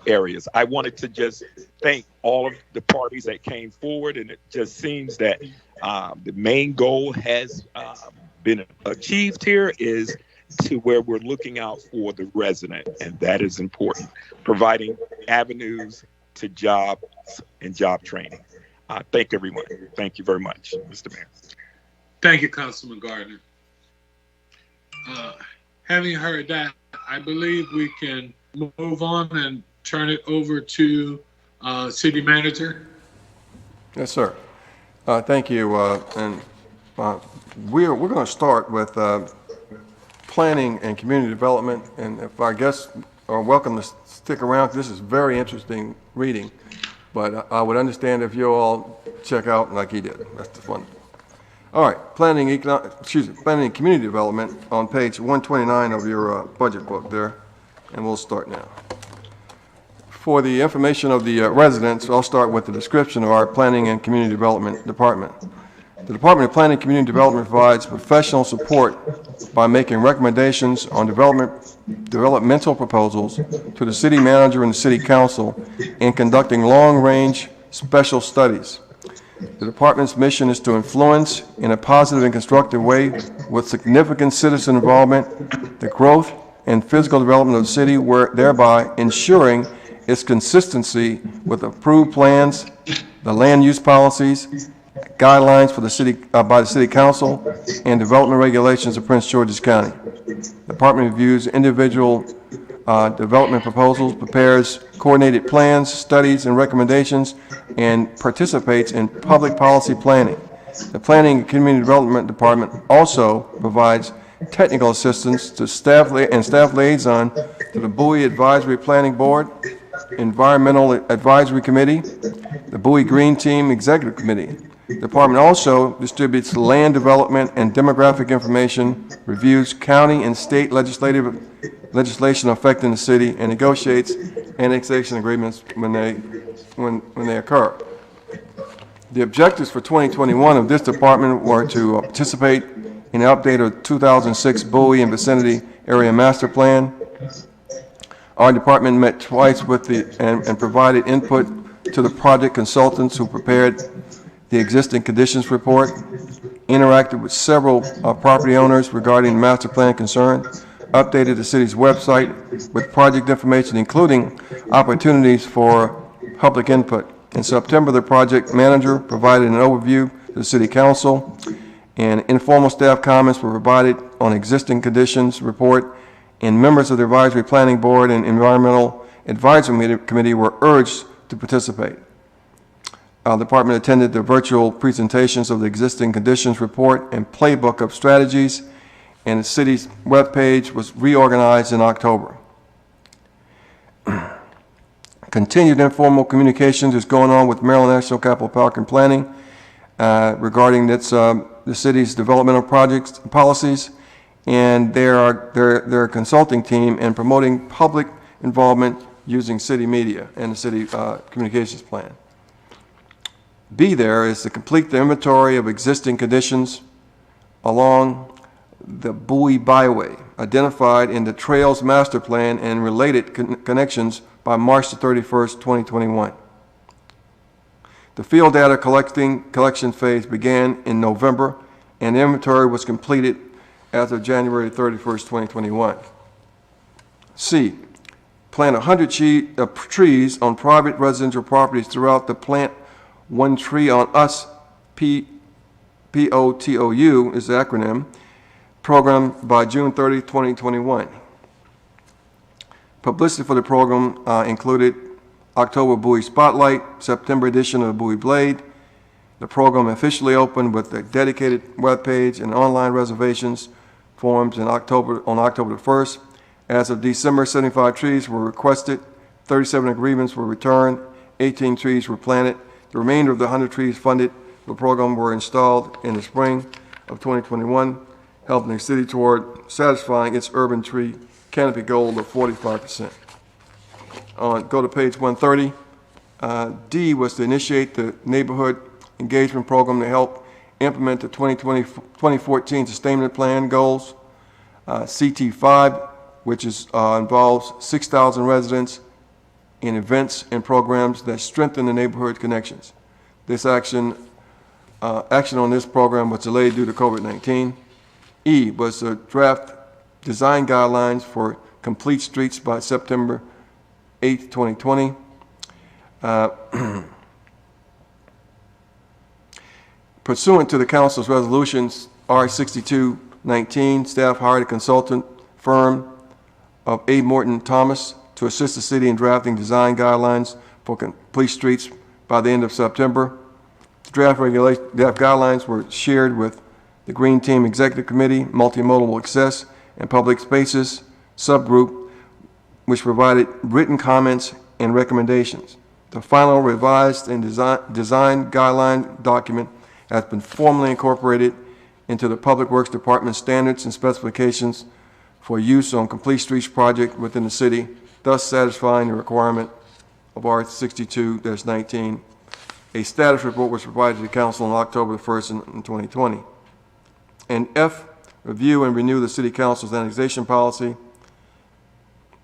areas. I wanted to just thank all of the parties that came forward, and it just seems that the main goal has been achieved here, is to where we're looking out for the resident, and that is important, providing avenues to jobs and job training. Thank everyone. Thank you very much, Mr. Mayor. Thank you, Councilman Gardner. Having heard that, I believe we can move on and turn it over to city manager. Yes, sir. Thank you. We're going to start with planning and community development. And if our guests are welcome to stick around, this is very interesting reading. But I would understand if you all check out like he did. That's the fun. All right, planning and community development on page 129 of your budget book there, and we'll start now. For the information of the residents, I'll start with the description of our planning and community development department. The Department of Planning and Community Development provides professional support by making recommendations on developmental proposals to the city manager and the city council, and conducting long-range special studies. The department's mission is to influence in a positive and constructive way, with significant citizen involvement, the growth and physical development of the city, thereby ensuring its consistency with approved plans, the land use policies, guidelines for the city by the city council, and development regulations of Prince George's County. The department reviews individual development proposals, prepares coordinated plans, studies, and recommendations, and participates in public policy planning. The Planning and Community Development Department also provides technical assistance to staff liaison to the Bowie Advisory Planning Board, Environmental Advisory Committee, the Bowie Green Team Executive Committee. The department also distributes land development and demographic information, reviews county and state legislation affecting the city, and negotiates annexation agreements when they occur. The objectives for 2021 of this department were to participate in the update of 2006 Bowie and vicinity area master plan. Our department met twice with and provided input to the project consultants who prepared the existing conditions report, interacted with several property owners regarding the master plan concern, updated the city's website with project information, including opportunities for public input. In September, the project manager provided an overview to the city council, and informal staff comments were provided on existing conditions report, and members of the advisory planning board and environmental advisory committee were urged to participate. The department attended the virtual presentations of the existing conditions report and playbook of strategies, and the city's webpage was reorganized in October. Continued informal communications is going on with Maryland National Capital Park and Planning regarding the city's developmental projects policies, and their consulting team, and promoting public involvement using city media and the city communications plan. B there is to complete the inventory of existing conditions along the Bowie Byway, identified in the Trails Master Plan and related connections by March the 31st, 2021. The field data collection phase began in November, and the inventory was completed as of January 31st, 2021. C, plant 100 trees on private residential properties throughout the Plant One Tree on Us, POTOU is the acronym, program by June 30, 2021. Publicity for the program included October Bowie Spotlight, September edition of the Bowie Blade. The program officially opened with a dedicated webpage and online reservations forms on October the 1st. As of December, 75 trees were requested, 37 agreements were returned, 18 trees were planted. The remainder of the 100 trees funded the program were installed in the spring of 2021, helping the city toward satisfying its urban tree canopy goal of 45%. Go to page 130. D was to initiate the neighborhood engagement program to help implement the 2014 sustainment plan goals. CT5, which involves 6,000 residents in events and programs that strengthen the neighborhood connections. This action on this program was delayed due to COVID-19. E was to draft design guidelines for complete streets by September 8th, 2020. Pursuant to the council's resolutions R6219, staff hired a consultant firm of A. Morton Thomas to assist the city in drafting design guidelines for complete streets by the end of September. The draft guidelines were shared with the Green Team Executive Committee, Multimodal Access, and Public Spaces subgroup, which provided written comments and recommendations. The final revised and design guideline document has been formally incorporated into the Public Works Department standards and specifications for use on complete streets project within the city, thus satisfying the requirement of R62-19. A status report was provided to the council on October 1st in 2020. And F, review and renew the city council's annexation policy.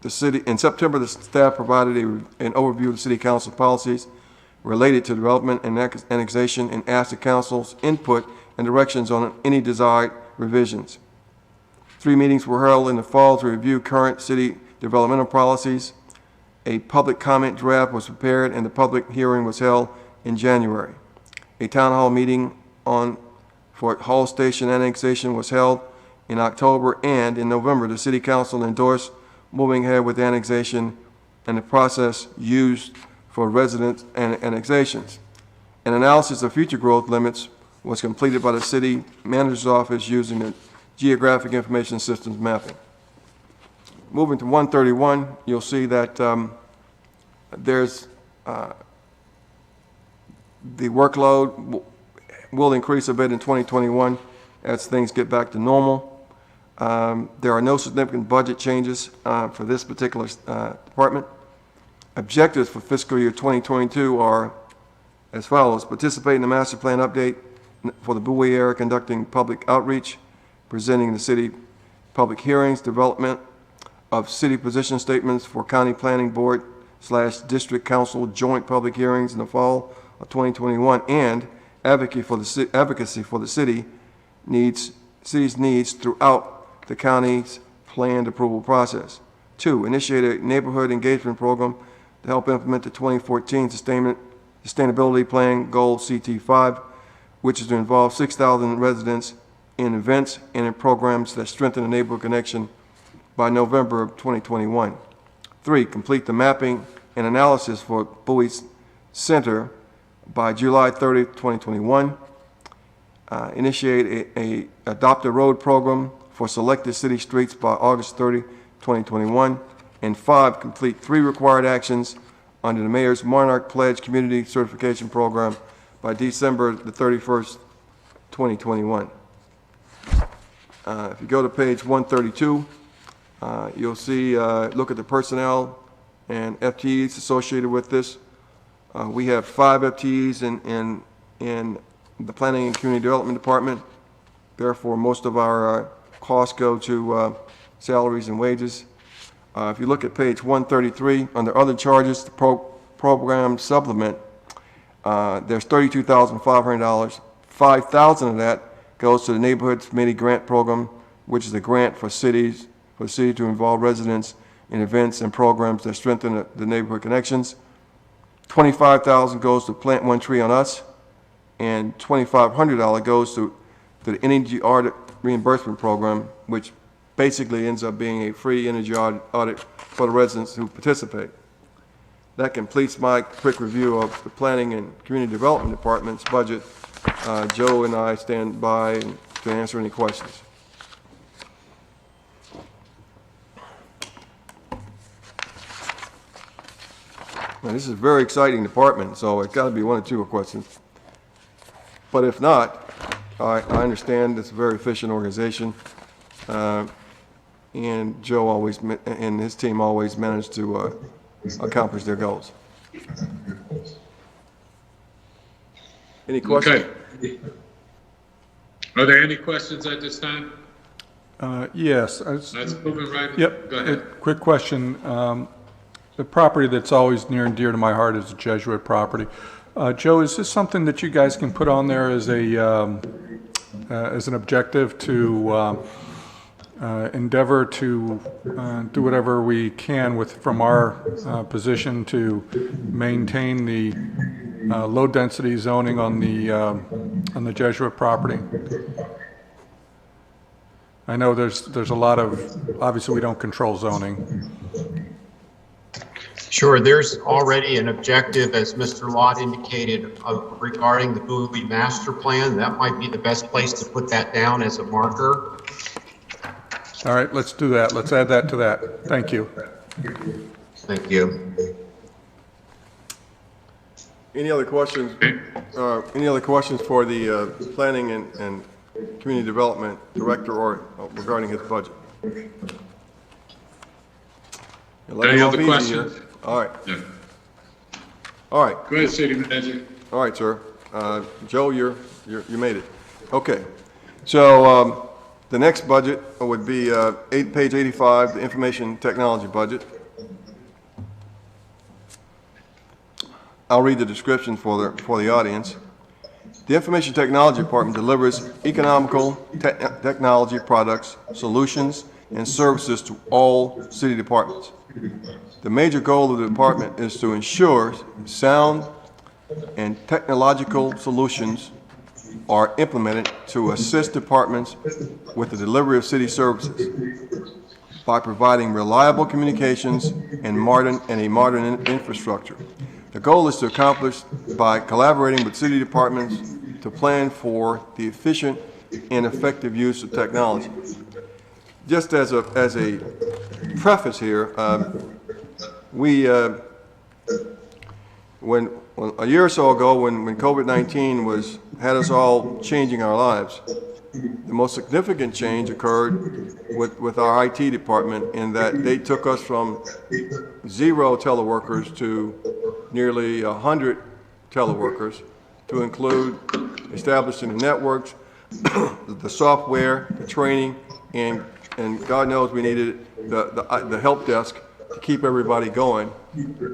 In September, the staff provided an overview of the city council policies related to development and annexation and asked the council's input and directions on any desired revisions. 3 meetings were held in the fall to review current city developmental policies. A public comment draft was prepared and the public hearing was held in January. A town hall meeting for Hall Station annexation was held in October, and in November, the city council endorsed moving ahead with annexation and the process used for resident annexations. An analysis of future growth limits was completed by the city manager's office using the geographic information systems mapping. Moving to 131, you'll see that there's the workload will increase a bit in 2021 as things get back to normal. There are no significant budget changes for this particular department. Objectives for fiscal year 2022 are as follows: participate in the master plan update for the Bowie area, conducting public outreach, presenting the city public hearings, development of city position statements for county planning board / district council joint public hearings in the fall of 2021, and advocacy for the city's needs throughout the county's planned approval process. 2, initiate a neighborhood engagement program to help implement the 2014 Sustainability Plan Goal CT5, which is to involve 6,000 residents in events and in programs that strengthen the neighborhood connection by November of 2021. 3, complete the mapping and analysis for Bowie's Center by July 30, 2021. Initiate adopt a road program for selected city streets by August 30, 2021. And 5, complete 3 required actions under the Mayor's Monarch Pledge Community Certification Program by December the 31st, 2021. If you go to page 132, you'll see, look at the personnel and FTEs associated with this. We have 5 FTEs in the Planning and Community Development Department. Therefore, most of our costs go to salaries and wages. If you look at page 133, under other charges, the program supplement, there's $32,500. $5,000 of that goes to the Neighborhood Committee Grant Program, which is a grant for the city to involve residents in events and programs that strengthen the neighborhood connections. $25,000 goes to Plant One Tree on Us, and $2,500 goes to the energy audit reimbursement program, which basically ends up being a free energy audit for the residents who participate. That completes my quick review of the Planning and Community Development Department's budget. Joe and I stand by to answer any questions. Now, this is a very exciting department, so it's got to be 1 or 2 questions. But if not, I understand it's a very efficient organization, and Joe always and his team always manage to accomplish their goals. Any questions? Okay. Are there any questions at this time? Yes. That's moving right. Yep. Go ahead. Quick question. The property that's always near and dear to my heart is the Jesuit property. Joe, is this something that you guys can put on there as an objective to endeavor to do whatever we can from our position to maintain the low density zoning on the Jesuit property? I know there's a lot of, obviously we don't control zoning. Sure, there's already an objective, as Mr. Lott indicated, regarding the Bowie master plan. That might be the best place to put that down as a marker. All right, let's do that. Let's add that to that. Thank you. Thank you. Any other questions? Any other questions for the Planning and Community Development Director or regarding his budget? Any other questions? Here. All right. Yeah. All right. Go ahead, City Manager. All right, sir. Joe, you made it. Okay. So the next budget would be page 85, the Information Technology budget. I'll read the description for the audience. The Information Technology Department delivers economical technology products, solutions, and services to all city departments. The major goal of the department is to ensure sound and technological solutions are implemented to assist departments with the delivery of city services by providing reliable communications and a modern infrastructure. The goal is to accomplish by collaborating with city departments to plan for the efficient and effective use of technology. Just as a preface here, when a year or so ago, when COVID-19 had us all changing our lives, the most significant change occurred with our IT department in that they took us from 0 teleworkers to nearly 100 teleworkers, to include establishing the networks, the software, the training, and God knows we needed the help desk to keep everybody going,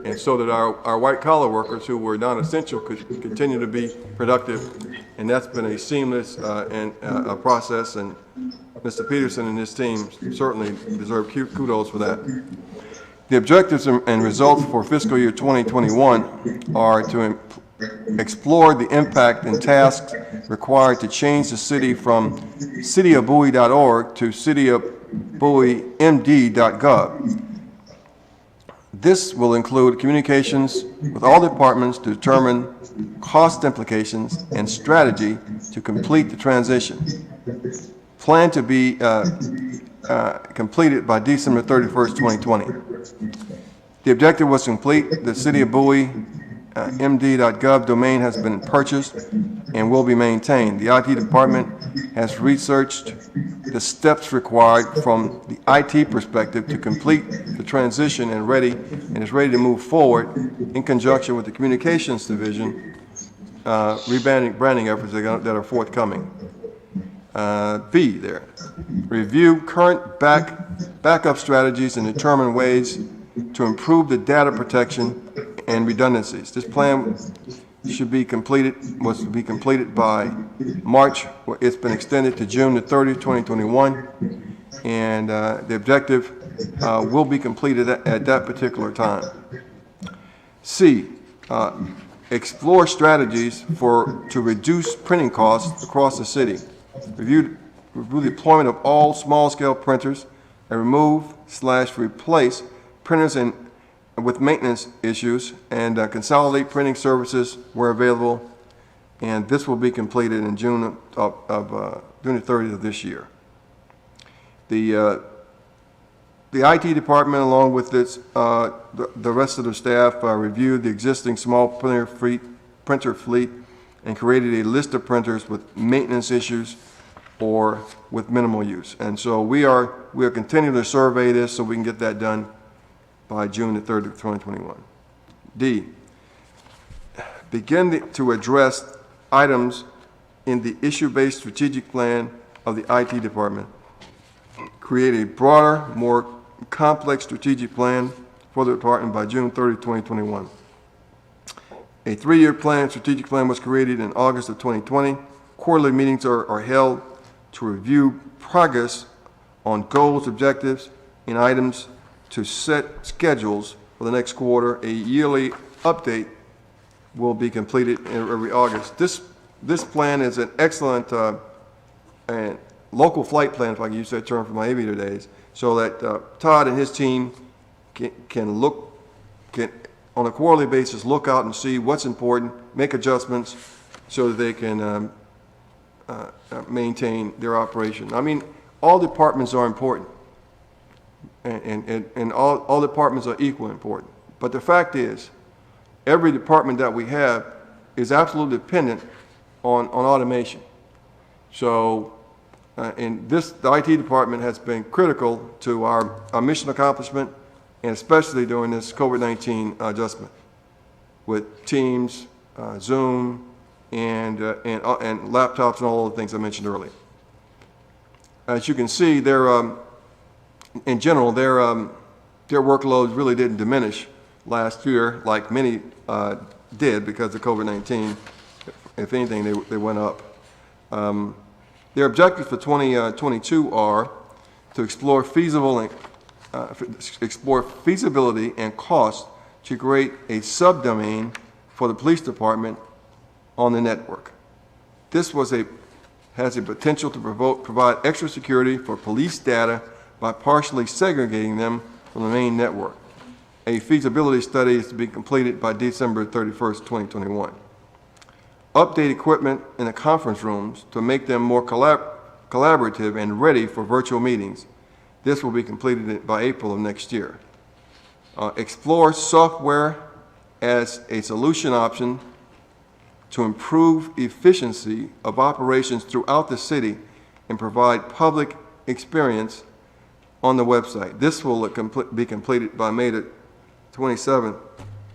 and so that our white-collar workers who were non-essential could continue to be productive. And that's been a seamless a process, and Mr. Peterson and his team certainly deserve kudos for that. The objectives and results for fiscal year 2021 are to explore the impact and tasks required to change the city from cityofbowie.org to cityofbowiemd.gov. This will include communications with all departments to determine cost implications and strategy to complete the transition. Planned to be completed by December 31st, 2020. The objective was to complete the City of Bowie md.gov domain has been purchased and will be maintained. The IT department has researched the steps required from the IT perspective to complete the transition and is ready to move forward in conjunction with the communications division branding efforts that are forthcoming. B there. Review current backup strategies and determine ways to improve the data protection and redundancies. This plan was to be completed by March. It's been extended to June the 30th, 2021, and the objective will be completed at that particular time. C, explore strategies to reduce printing costs across the city. Review the deployment of all small-scale printers and remove/replace printers with maintenance issues and consolidate printing services where available. And this will be completed in June the 30th of this year. The IT department, along with its, the rest of the staff, reviewed the existing small printer fleet and created a list of printers with maintenance issues or with minimal use. And so we are continuing to survey this so we can get that done by June the 3rd of 2021. D, begin to address items in the issue-based strategic plan of the IT department. Create a broader, more complex strategic plan for the department by June 30, 2021. A 3-year strategic plan was created in August of 2020. Quarterly meetings are held to review progress on goals, objectives, and items to set schedules for the next quarter. A yearly update will be completed every August. This plan is an excellent and local flight plan, if I can use that term from my aviator days, so that Todd and his team can on a quarterly basis look out and see what's important, make adjustments so that they can maintain their operation. I mean, all departments are important, and all departments are equally important. But the fact is, every department that we have is absolutely dependent on automation. So, the IT department has been critical to our mission accomplishment, and especially during this COVID-19 adjustment with Teams, Zoom, and laptops and all the things I mentioned earlier. As you can see, in general, their workloads really didn't diminish last year like many did because of COVID-19. If anything, they went up. Their objectives for 2022 are to explore feasibility and cost to create a subdomain for the police department on the network. This has a potential to provide extra security for police data by partially segregating them from the main network. A feasibility study is to be completed by December 31st, 2021. Update equipment in the conference rooms to make them more collaborative and ready for virtual meetings. This will be completed by April of next year. Explore software as a solution option to improve efficiency of operations throughout the city and provide public experience on the website. This will be completed by May 27,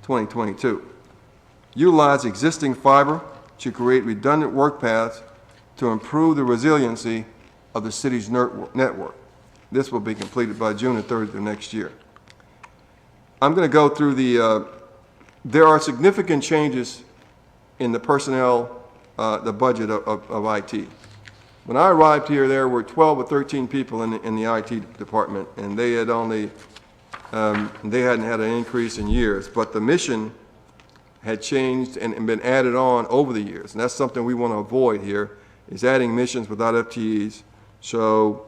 2022. Utilize existing fiber to create redundant work paths to improve the resiliency of the city's network. This will be completed by June 30th of next year. I'm going to go through there are significant changes in the personnel, the budget of IT. When I arrived here, there were 12 or 13 people in the IT department, and they hadn't had an increase in years, but the mission had changed and been added on over the years, and that's something we want to avoid here, is adding missions without FTEs. So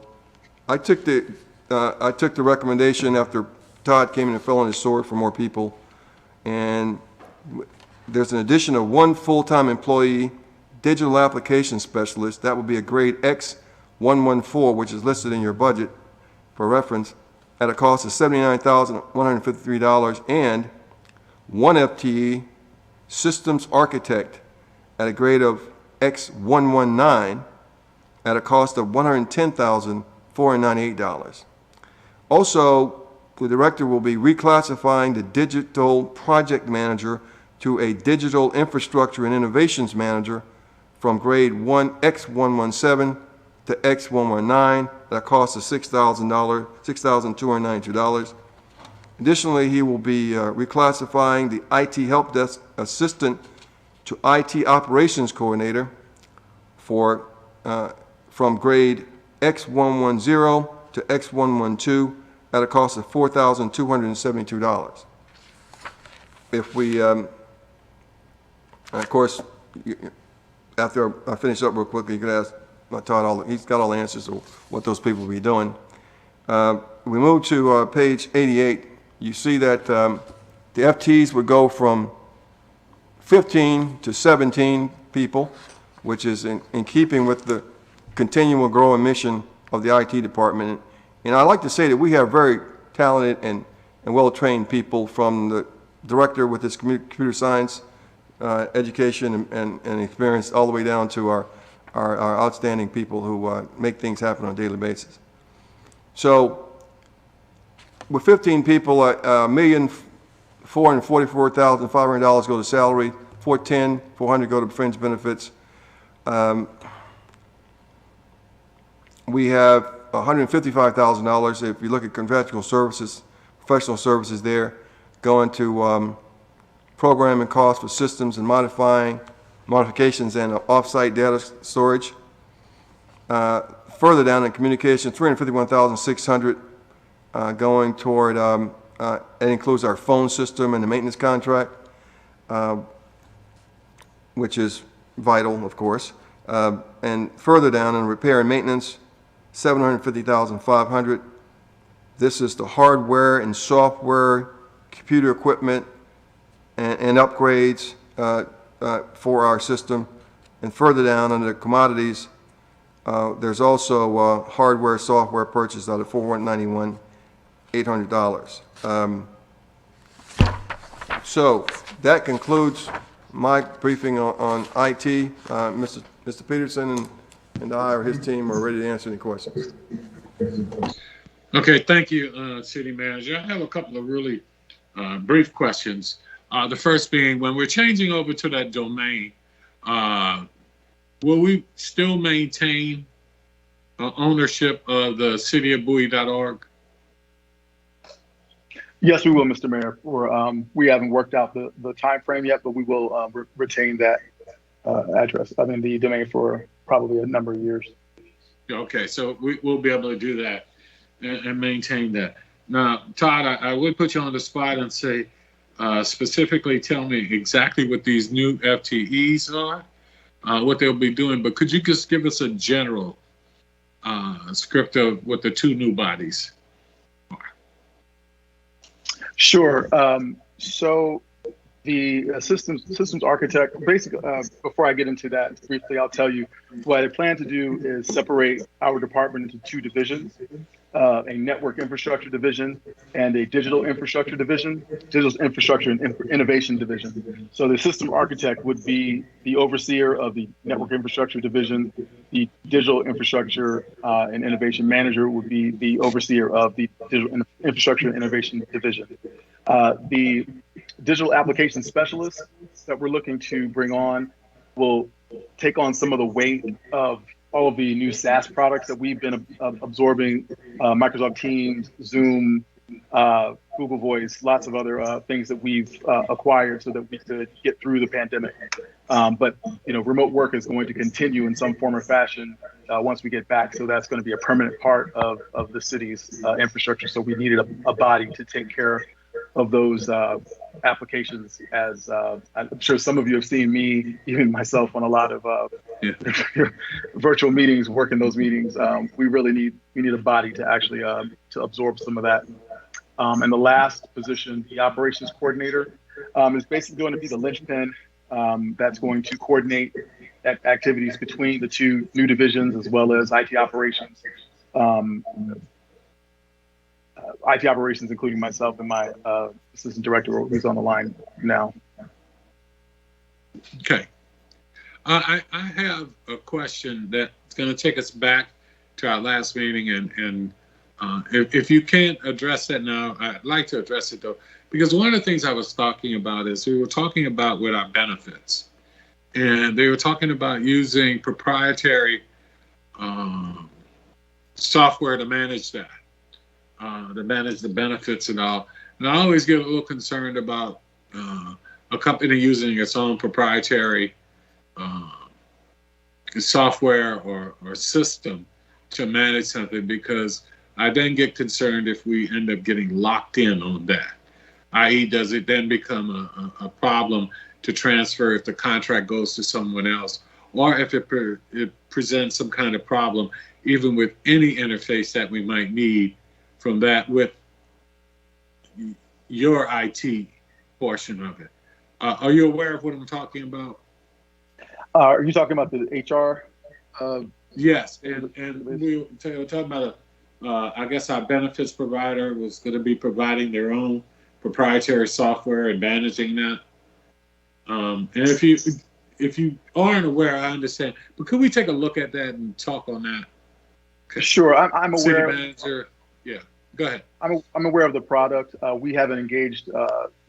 I took the recommendation after Todd came in and fell on his sword for more people, and there's an addition of 1 full-time employee, digital application specialist. That would be a grade X114, which is listed in your budget for reference, at a cost of $79,153, and 1 FTE systems architect at a grade of X119 at a cost of $110,498. Also, the director will be reclassifying the digital project manager to a digital infrastructure and innovations manager from grade X117 to X119 at a cost of $6,292. Additionally, he will be reclassifying the IT help desk assistant to IT operations coordinator from grade X110 to X112 at a cost of $4,272. If we, of course, after I finish up real quickly, you can ask Todd, he's got all the answers to what those people will be doing. We move to page 88. You see that the FTs would go from 15 to 17 people, which is in keeping with the continual growing mission of the IT department. And I like to say that we have very talented and well-trained people, from the director with his computer science education and experience all the way down to our outstanding people who make things happen on a daily basis. So with 15 people, $1,444,500 go to salary, $410,400 go to fringe benefits. We have $155,000 if you look at contractual services, professional services there, going to programming costs for systems and modifications and off-site data storage. Further down in communication, $351,600 going toward, it includes our phone system and the maintenance contract, which is vital, of course. And further down in repair and maintenance, $750,500. This is the hardware and software, computer equipment, and upgrades for our system. And further down under commodities, there's also hardware, software purchase out of $491,800. So that concludes my briefing on IT. Mr. Peterson and I, or his team, are ready to answer any questions. Okay, thank you, City Manager. I have a couple of really brief questions. The first being, when we're changing over to that domain, will we still maintain ownership of the cityofbowie.org? Yes, we will, Mr. Mayor. We haven't worked out the time frame yet, but we will retain that address, the domain for probably a number of years. Okay, so we'll be able to do that and maintain that. Now, Todd, I would put you on the spot and say, specifically tell me exactly what these new FTEs are, what they'll be doing, but could you just give us a general script of what the two new bodies are? Sure. So the systems architect, basically, before I get into that briefly, I'll tell you what I plan to do is separate our department into two divisions, a network infrastructure division and a digital infrastructure division, digital infrastructure and innovation division. So the system architect would be the overseer of the network infrastructure division. The digital infrastructure and innovation manager would be the overseer of the digital infrastructure and innovation division. The digital application specialists that we're looking to bring on will take on some of the weight of all of the new SaaS products that we've been absorbing, Microsoft Teams, Zoom, Google Voice, lots of other things that we've acquired so that we could get through the pandemic. But remote work is going to continue in some form or fashion once we get back. So that's going to be a permanent part of the city's infrastructure. So we needed a body to take care of those applications, as I'm sure some of you have seen me, even myself, on a lot of virtual meetings, working those meetings. We need a body to actually to absorb some of that. And the last position, the operations coordinator, is basically going to be the linchpin that's going to coordinate activities between the two new divisions, as well as IT operations. IT operations, including myself and my assistant director, who's on the line now. Okay. I have a question that's going to take us back to our last meeting, and if you can't address that now, I'd like to address it though, because one of the things I was talking about is we were talking about with our benefits, and they were talking about using proprietary software to manage that, to manage the benefits and all. And I always get a little concerned about a company using its own proprietary software or system to manage something, because I then get concerned if we end up getting locked in on that, i.e. does it then become a problem to transfer if the contract goes to someone else, or if it presents some kind of problem even with any interface that we might need from that with your IT portion of it. Are you aware of what I'm talking about? Are you talking about the HR? Yes, and we were talking about, I guess our benefits provider was going to be providing their own proprietary software and managing that. And if you aren't aware, I understand. But could we take a look at that and talk on that? Sure, I'm aware. City manager, yeah, go ahead. I'm aware of the product. We haven't engaged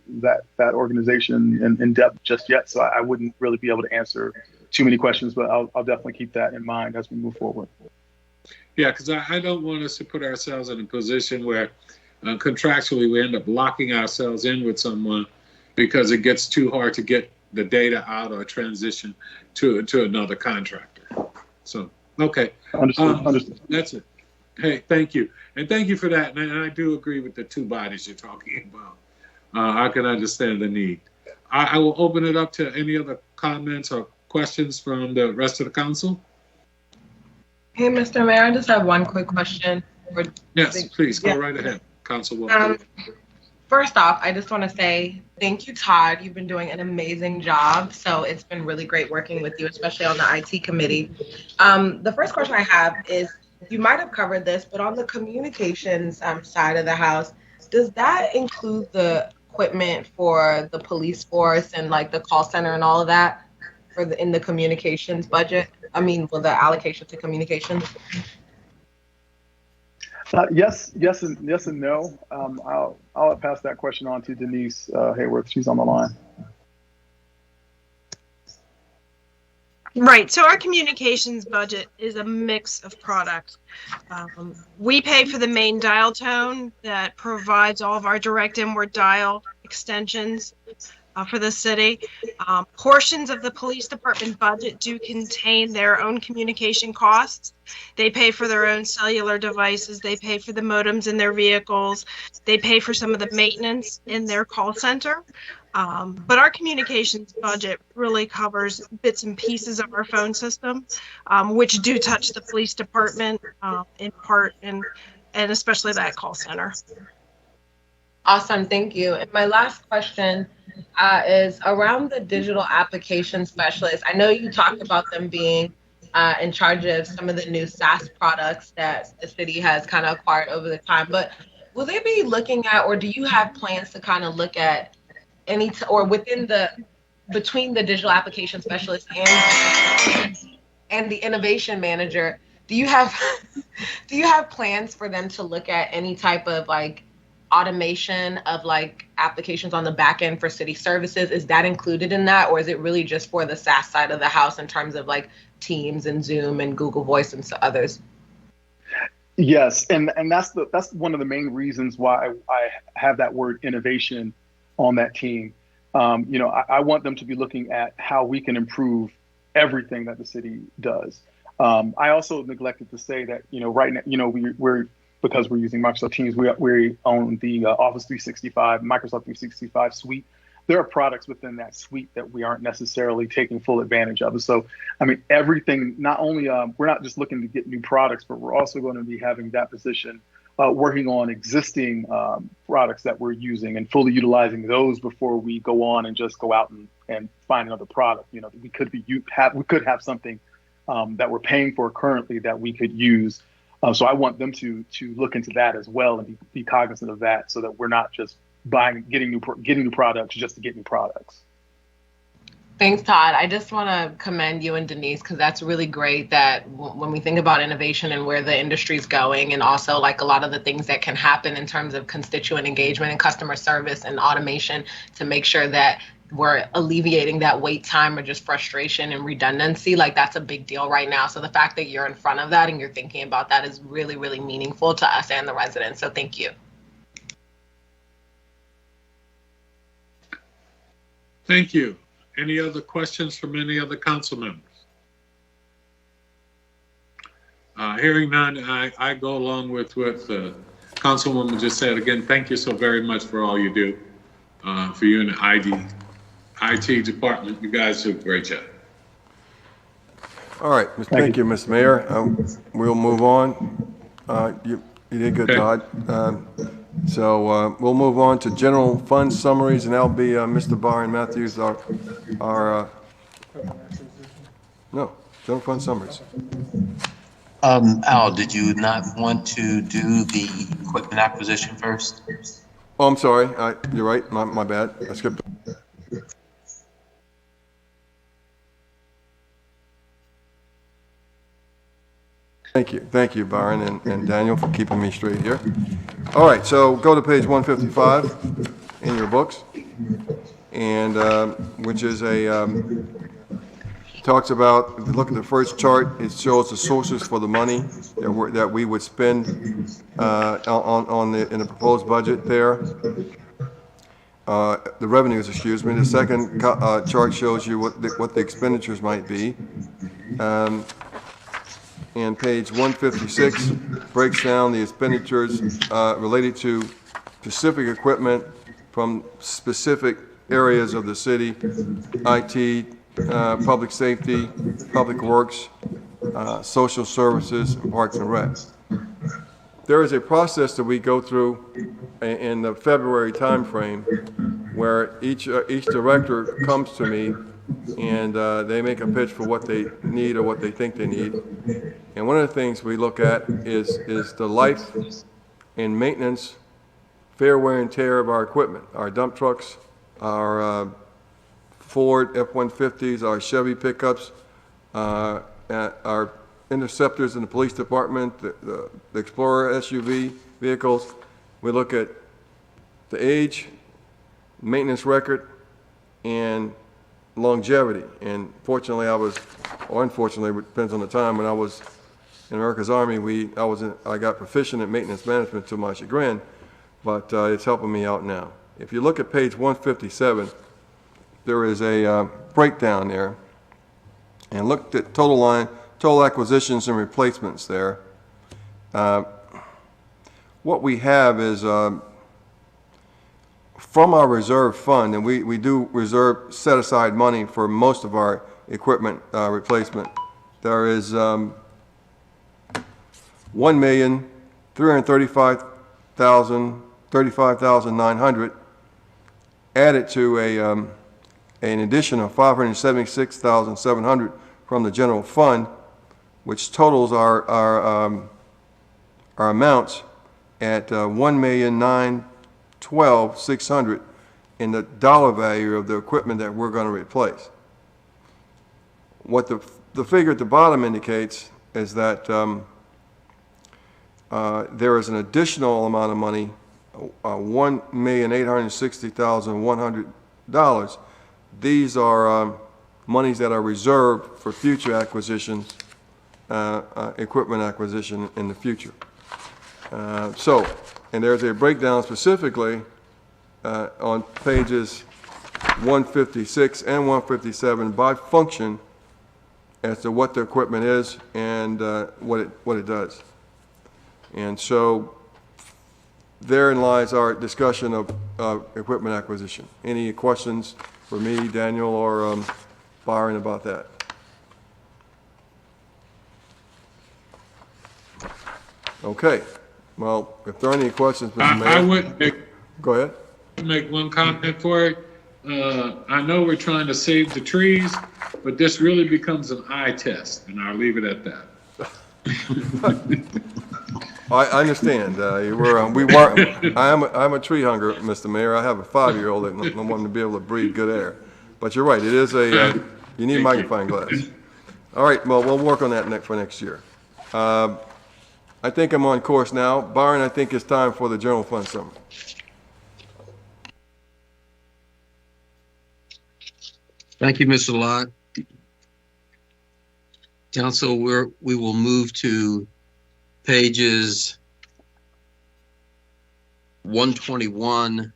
that organization in depth just yet, so I wouldn't really be able to answer too many questions, but I'll definitely keep that in mind as we move forward. Yeah, because I don't want us to put ourselves in a position where contractually we end up locking ourselves in with someone because it gets too hard to get the data out or transition to another contractor. So, okay. Understood. That's it. Hey, thank you. And thank you for that. And I do agree with the two bodies you're talking about. I can understand the need. I will open it up to any other comments or questions from the rest of the council. Hey, Mr. Mayor, I just have one quick question. Yes, please, go right ahead, Councilwoman. First off, I just want to say thank you, Todd. You've been doing an amazing job. So it's been really great working with you, especially on the IT committee. The first question I have is, you might have covered this, but on the communications side of the house, does that include the equipment for the police force and like the call center and all of that in the communications budget? I mean, with the allocation to communications? Yes and no. I'll pass that question on to Denise Hayworth. She's on the line. Right. So our communications budget is a mix of products. We pay for the main dial tone that provides all of our direct inward dial extensions for the city. Portions of the police department budget do contain their own communication costs. They pay for their own cellular devices. They pay for the modems in their vehicles. They pay for some of the maintenance in their call center. But our communications budget really covers bits and pieces of our phone system, which do touch the police department in part, and especially that call center. Awesome, thank you. And my last question is around the digital application specialist. I know you talked about them being in charge of some of the new SaaS products that the city has kind of acquired over the time, but will they be looking at, or do you have plans to kind of look at or between the digital application specialist and the innovation manager, do you have plans for them to look at any type of like automation of like applications on the back end for city services? Is that included in that, or is it really just for the SaaS side of the house in terms of like Teams and Zoom and Google Voice and others? Yes, and that's one of the main reasons why I have that word innovation on that team. I want them to be looking at how we can improve everything that the city does. I also neglected to say that, right now, we're because we're using Microsoft Teams, we own the Office 365, Microsoft 365 suite. There are products within that suite that we aren't necessarily taking full advantage of. So, I mean, everything, not only, we're not just looking to get new products, but we're also going to be having that position working on existing products that we're using and fully utilizing those before we go on and just go out and find another product. We could have something that we're paying for currently that we could use. So I want them to look into that as well and be cognizant of that, so that we're not just getting new products just to get new products. Thanks, Todd. I just want to commend you and Denise, because that's really great that when we think about innovation and where the industry is going, and also like a lot of the things that can happen in terms of constituent engagement and customer service and automation, to make sure that we're alleviating that wait time or just frustration and redundancy, like that's a big deal right now. So the fact that you're in front of that and you're thinking about that is really, really meaningful to us and the residents. So thank you. Thank you. Any other questions from any other council members? Hearing none, I go along with what the councilwoman just said. Again, thank you so very much for all you do. For you and the IT department, you guys do a great job. All right, thank you, Mr. Mayor. We'll move on. You did good, Todd. So we'll move on to general fund summaries, and that'll be Mr. Byron Matthews, our general fund summaries. Al, did you not want to do the equipment acquisition first? Oh, I'm sorry. You're right. My bad. I skipped. Thank you, Byron and Daniel, for keeping me straight here. All right, so go to page 155 in your books, and which is talks about, if you look at the first chart, it shows the sources for the money that we would spend in the proposed budget there. The revenues, excuse me. The second chart shows you what the expenditures might be. And page 156 breaks down the expenditures related to specific equipment from specific areas of the city: IT, public safety, public works, social services, and parks and rec. There is a process that we go through in the February timeframe where each director comes to me and they make a pitch for what they need or what they think they need. And one of the things we look at is the life and maintenance, fair wear and tear of our equipment, our dump trucks, our Ford F-150s, our Chevy pickups, our Interceptors in the police department, the Explorer SUV vehicles. We look at the age, maintenance record, and longevity. And fortunately, or unfortunately, it depends on the time, when I was in America's Army, I got proficient at maintenance management to my chagrin, but it's helping me out now. If you look at page 157, there is a breakdown there, and look at total acquisitions and replacements there. What we have is from our reserve fund, and we do set aside money for most of our equipment replacement. There is $1,335,900 added to an addition of $576,700 from the general fund, which totals our amounts at $1,912,600 in the dollar value of the equipment that we're going to replace. What the figure at the bottom indicates is that there is an additional amount of money, $1,860,100. These are monies that are reserved for future acquisitions, equipment acquisition in the future. And there's a breakdown specifically on pages 156 and 157 by function as to what the equipment is and what it does. And so therein lies our discussion of equipment acquisition. Any questions for me, Daniel, or Byron about that? Okay. Well, if there are any questions, Mr. Mayor. I would go ahead. Make one comment for it. I know we're trying to save the trees, but this really becomes an eye test, and I'll leave it at that. I understand. I'm a tree hugger, Mr. Mayor. I have a 5-year-old that I want to be able to breathe good air. But you're right, it is a, you need magnifying glass. All right, well, we'll work on that for next year. I think I'm on course now. Byron, I think it's time for the general fund summary. Thank you, Mr. Lott. Council, we will move to pages 121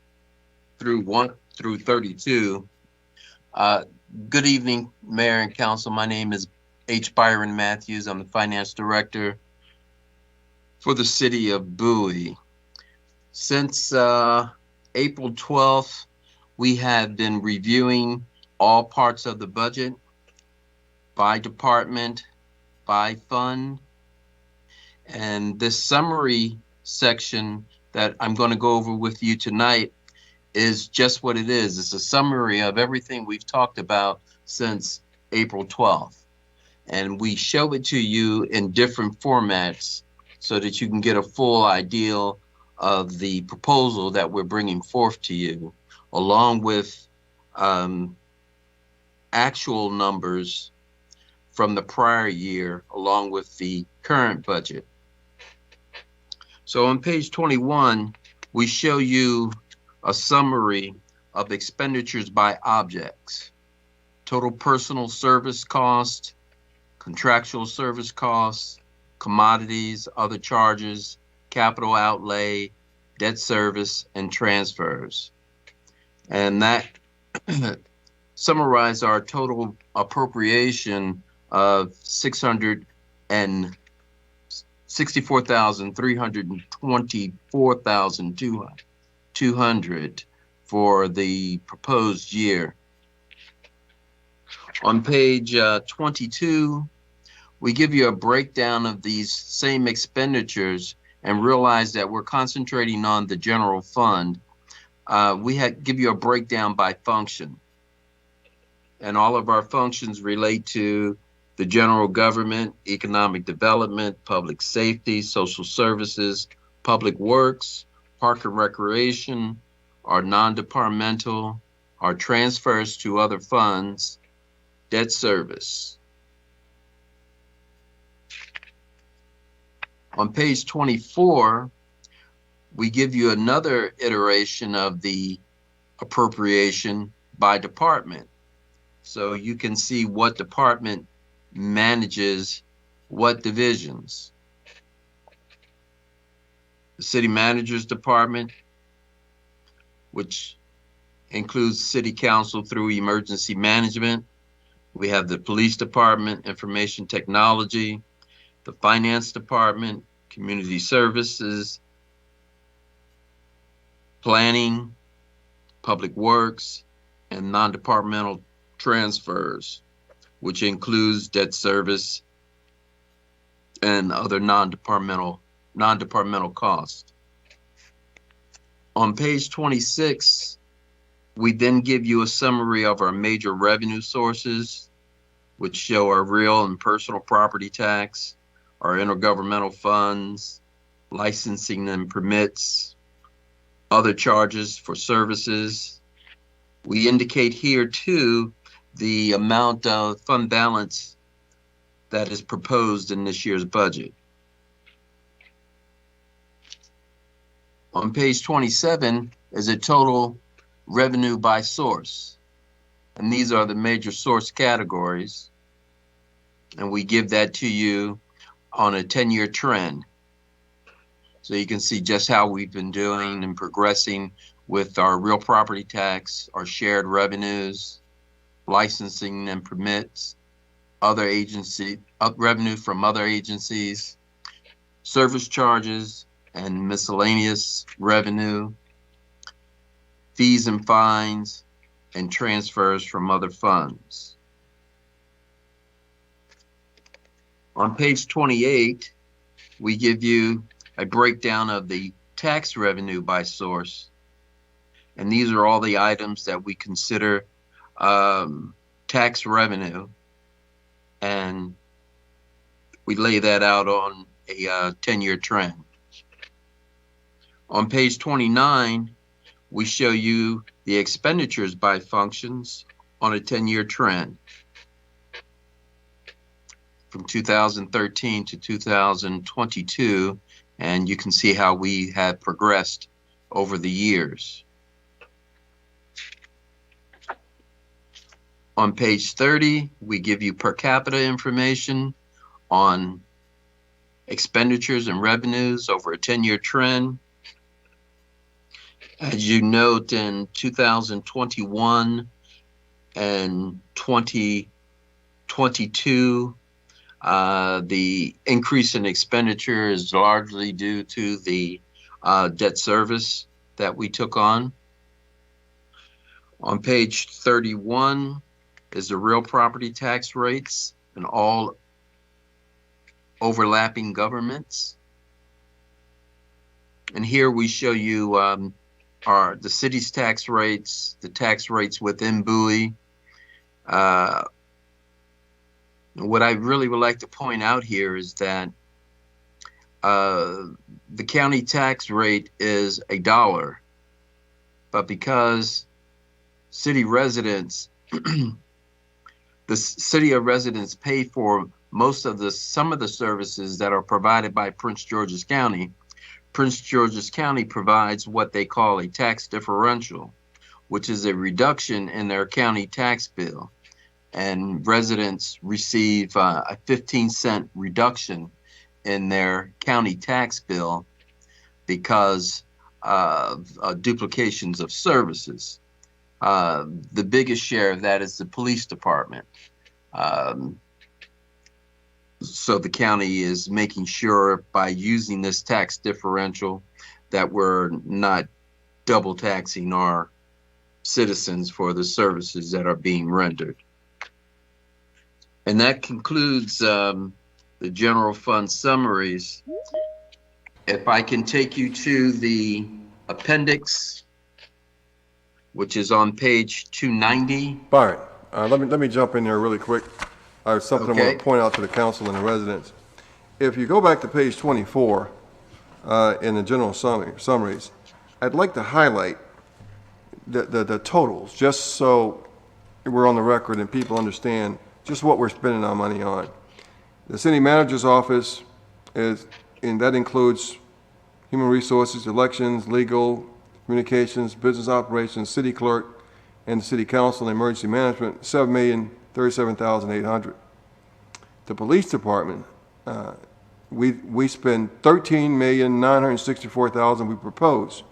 through 32. Good evening, Mayor and Council. My name is H. Byron Matthews. I'm the Finance Director for the City of Bowie. Since April 12th, we have been reviewing all parts of the budget by department, by fund. And this summary section that I'm going to go over with you tonight is just what it is. It's a summary of everything we've talked about since April 12th. And we show it to you in different formats so that you can get a full idea of the proposal that we're bringing forth to you, along with actual numbers from the prior year, along with the current budget. So on page 21, we show you a summary of expenditures by objects: total personal service cost, contractual service costs, commodities, other charges, capital outlay, debt service, and transfers. And that summarize our total appropriation of $664,324,200 for the proposed year. On page 22, we give you a breakdown of these same expenditures and realize that we're concentrating on the general fund. We give you a breakdown by function. And all of our functions relate to the general government, economic development, public safety, social services, public works, park and recreation, our non-departmental, our transfers to other funds, debt service. On page 24, we give you another iteration of the appropriation by department. So you can see what department manages what divisions. The city manager's department, which includes city council through emergency management. We have the police department, information technology, the finance department, community services, planning, public works, and non-departmental transfers, which includes debt service and other non-departmental costs. On page 26, we then give you a summary of our major revenue sources, which show our real and personal property tax, our intergovernmental funds, licensing and permits, other charges for services. We indicate here too the amount of fund balance that is proposed in this year's budget. On page 27 is a total revenue by source. And these are the major source categories. And we give that to you on a 10-year trend. So you can see just how we've been doing and progressing with our real property tax, our shared revenues, licensing and permits, other agency revenue from other agencies, service charges and miscellaneous revenue, fees and fines, and transfers from other funds. On page 28, we give you a breakdown of the tax revenue by source. And these are all the items that we consider tax revenue. And we lay that out on a 10-year trend. On page 29, we show you the expenditures by functions on a 10-year trend from 2013 to 2022, and you can see how we have progressed over the years. On page 30, we give you per capita information on expenditures and revenues over a 10-year trend. As you note, in 2021 and 2022, the increase in expenditure is largely due to the debt service that we took on. On page 31 is the real property tax rates in all overlapping governments. And here we show you the city's tax rates, the tax rates within Bowie. What I really would like to point out here is that the county tax rate is $1, but because city residents, the city of residents pay for some of the services that are provided by Prince George's County. Prince George's County provides what they call a tax differential, which is a reduction in their county tax bill. And residents receive a 15-cent reduction in their county tax bill because of duplications of services. The biggest share of that is the police department. So the county is making sure by using this tax differential that we're not double taxing our citizens for the services that are being rendered. And that concludes the general fund summaries. If I can take you to the appendix, which is on page 290. Byron, let me jump in there really quick. I have something I want to point out to the council and the residents. If you go back to page 24 in the general summaries, I'd like to highlight the totals, just so we're on the record and people understand just what we're spending our money on. The city manager's office and that includes human resources, elections, legal, communications, business operations, city clerk, and the city council and emergency management, $7,037,800. The police department, we spend $13,964,000 we propose,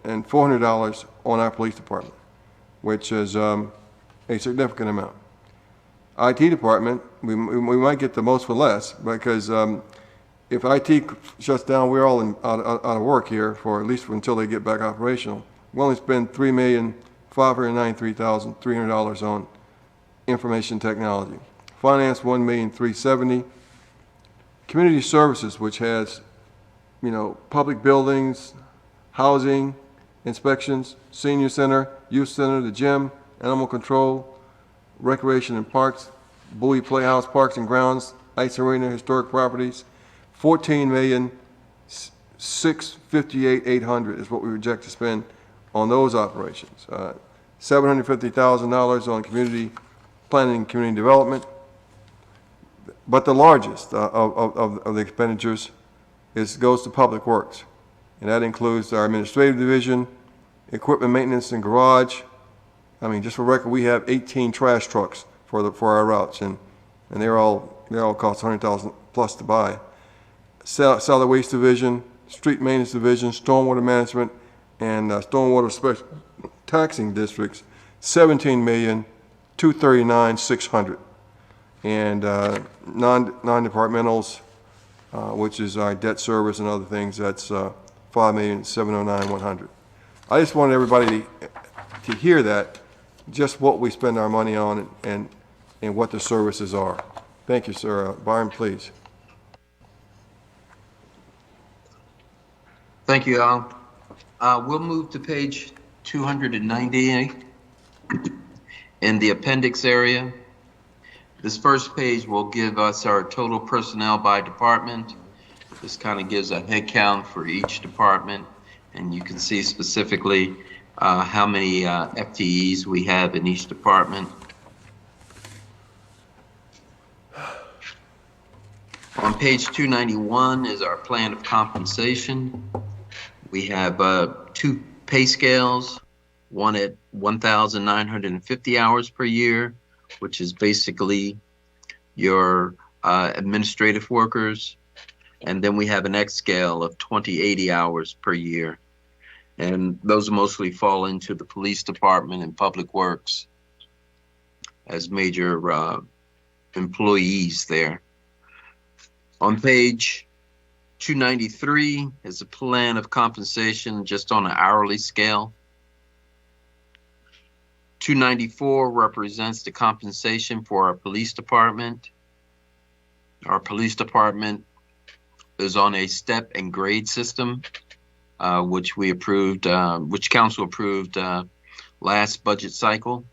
and $400 on our police department, which is a significant amount. IT department, we might get the most for less, because if IT shuts down, we're all out of work here for at least until they get back operational. We only spend $3,593,300 on information technology. Finance, $1,370,000. Community services, which has, public buildings, housing, inspections, senior center, youth center, the gym, animal control, recreation and parks, Bowie Playhouse, parks and grounds, ice arena, historic properties, $14,658,800 is what we project to spend on those operations. $750,000 on community planning and community development. But the largest of the expenditures goes to public works, and that includes our administrative division, equipment maintenance and garage. I mean, just for record, we have 18 trash trucks for our routes, and they all cost $100,000 plus to buy. Solid waste division, street maintenance division, stormwater management, and stormwater special taxing districts, $17,239,600. And non-departmentals, which is our debt service and other things, that's $5,709,100. I just wanted everybody to hear that, just what we spend our money on and what the services are. Thank you, sir. Byron, please. Thank you, Al. We'll move to page 298 in the appendix area. This first page will give us our total personnel by department. This kind of gives a head count for each department, and you can see specifically how many FTEs we have in each department. On page 291 is our plan of compensation. We have 2 pay scales, one at 1,950 hours per year, which is basically your administrative workers. And then we have an X scale of 2080 hours per year. And those mostly fall into the police department and public works as major employees there. On page 293 is a plan of compensation just on an hourly scale. 294 represents the compensation for our police department. Our police department is on a step and grade system, which we approved, which council approved last budget cycle.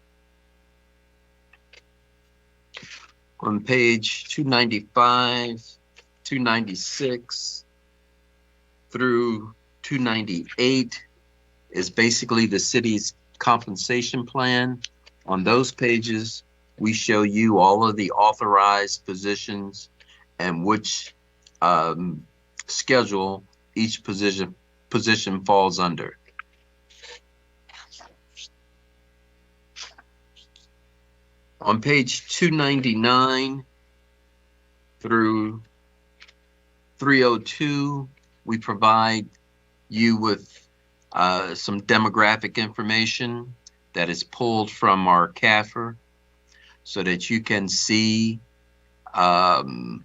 On page 295, 296 through 298 is basically the city's compensation plan. On those pages, we show you all of the authorized positions and which schedule each position falls under. On page 299 through 302, we provide you with some demographic information that is pulled from our CAFR so that you can see on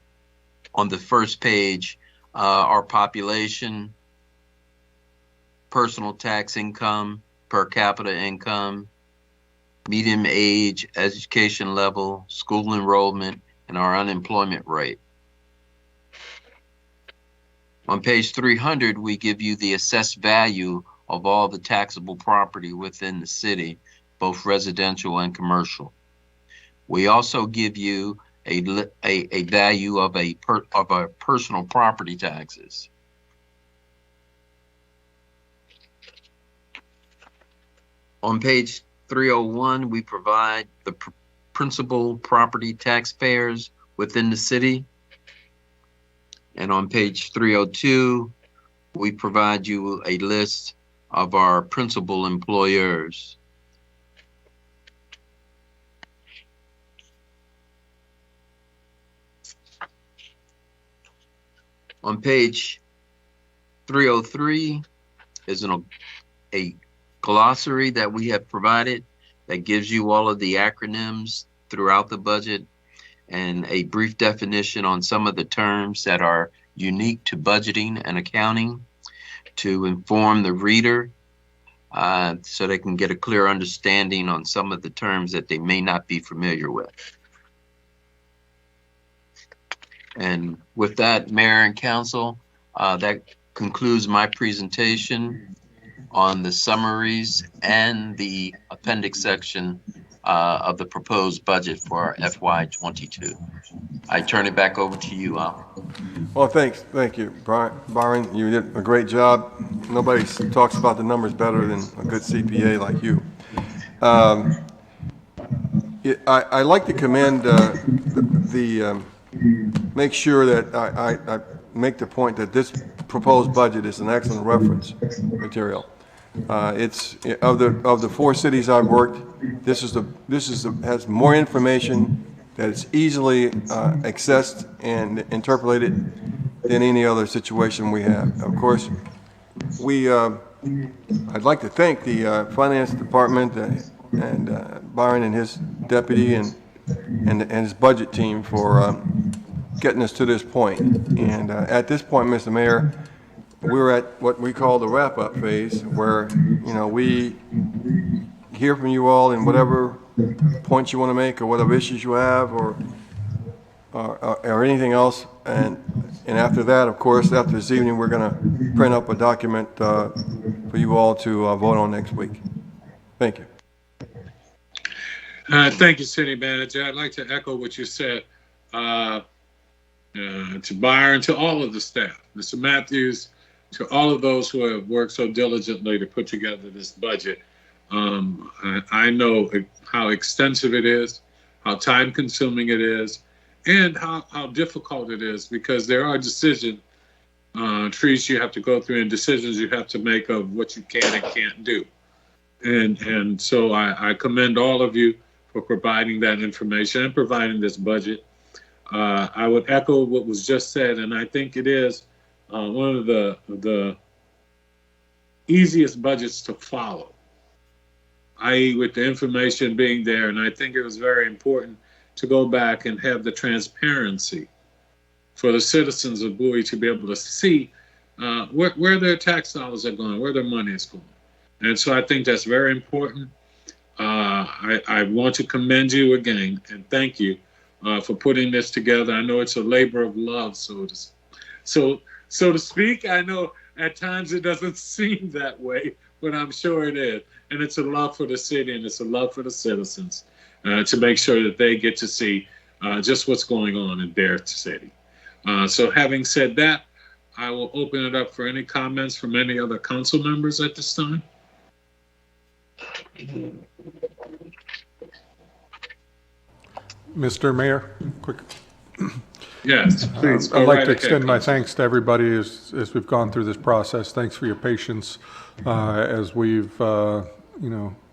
the first page our population, personal tax income, per capita income, median age, education level, school enrollment, and our unemployment rate. On page 300, we give you the assessed value of all the taxable property within the city, both residential and commercial. We also give you a value of our personal property taxes. On page 301, we provide the principal property taxpayers within the city. And on page 302, we provide you a list of our principal employers. On page 303 is a glossary that we have provided that gives you all of the acronyms throughout the budget and a brief definition on some of the terms that are unique to budgeting and accounting to inform the reader so they can get a clear understanding on some of the terms that they may not be familiar with. And with that, Mayor and Council, that concludes my presentation on the summaries and the appendix section of the proposed budget for FY22. I turn it back over to you, Al. Well, thank you, Byron. You did a great job. Nobody talks about the numbers better than a good CPA like you. I like to commend make sure that I make the point that this proposed budget is an excellent reference material. It's of the 4 cities I've worked, this has more information that is easily accessed and interpolated than any other situation we have. Of course, I'd like to thank the finance department and Byron and his deputy and his budget team for getting us to this point. And at this point, Mr. Mayor, we're at what we call the wrap-up phase, where we hear from you all in whatever points you want to make, or whatever issues you have, or anything else. And after that, of course, after this evening, we're going to print up a document for you all to vote on next week. Thank you. Thank you, City Manager. I'd like to echo what you said to Byron, to all of the staff, Mr. Matthews, to all of those who have worked so diligently to put together this budget. I know how extensive it is, how time consuming it is, and how difficult it is, because there are decision trees you have to go through and decisions you have to make of what you can and can't do. And so I commend all of you for providing that information and providing this budget. I would echo what was just said, and I think it is one of the easiest budgets to follow, i.e. with the information being there. And I think it was very important to go back and have the transparency for the citizens of Bowie to be able to see where their tax dollars are going, where their money is going. And so I think that's very important. I want to commend you again and thank you for putting this together. I know it's a labor of love, so to speak. I know at times it doesn't seem that way, but I'm sure it is. And it's a love for the city, and it's a love for the citizens to make sure that they get to see just what's going on in their city. So having said that, I will open it up for any comments from any other council members at this time. Mr. Mayor, quick. Yes, please. I'd like to extend my thanks to everybody as we've gone through this process. Thanks for your patience as we've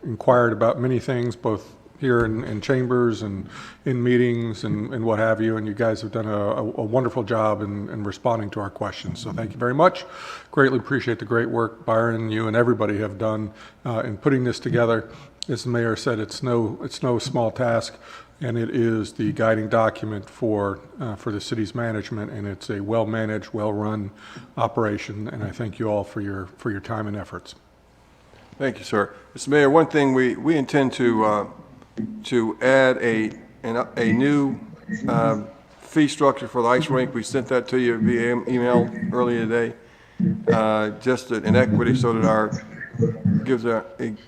inquired about many things, both here in chambers and in meetings and what have you. And you guys have done a wonderful job in responding to our questions. So thank you very much. Greatly appreciate the great work Byron, you, and everybody have done in putting this together. As the mayor said, it's no small task. And it is the guiding document for the city's management, and it's a well-managed, well-run operation. And I thank you all for your time and efforts. Thank you, sir. Mr. Mayor, one thing we intend to add a new fee structure for the ice rink. We sent that to you via email earlier today. Just an equity so that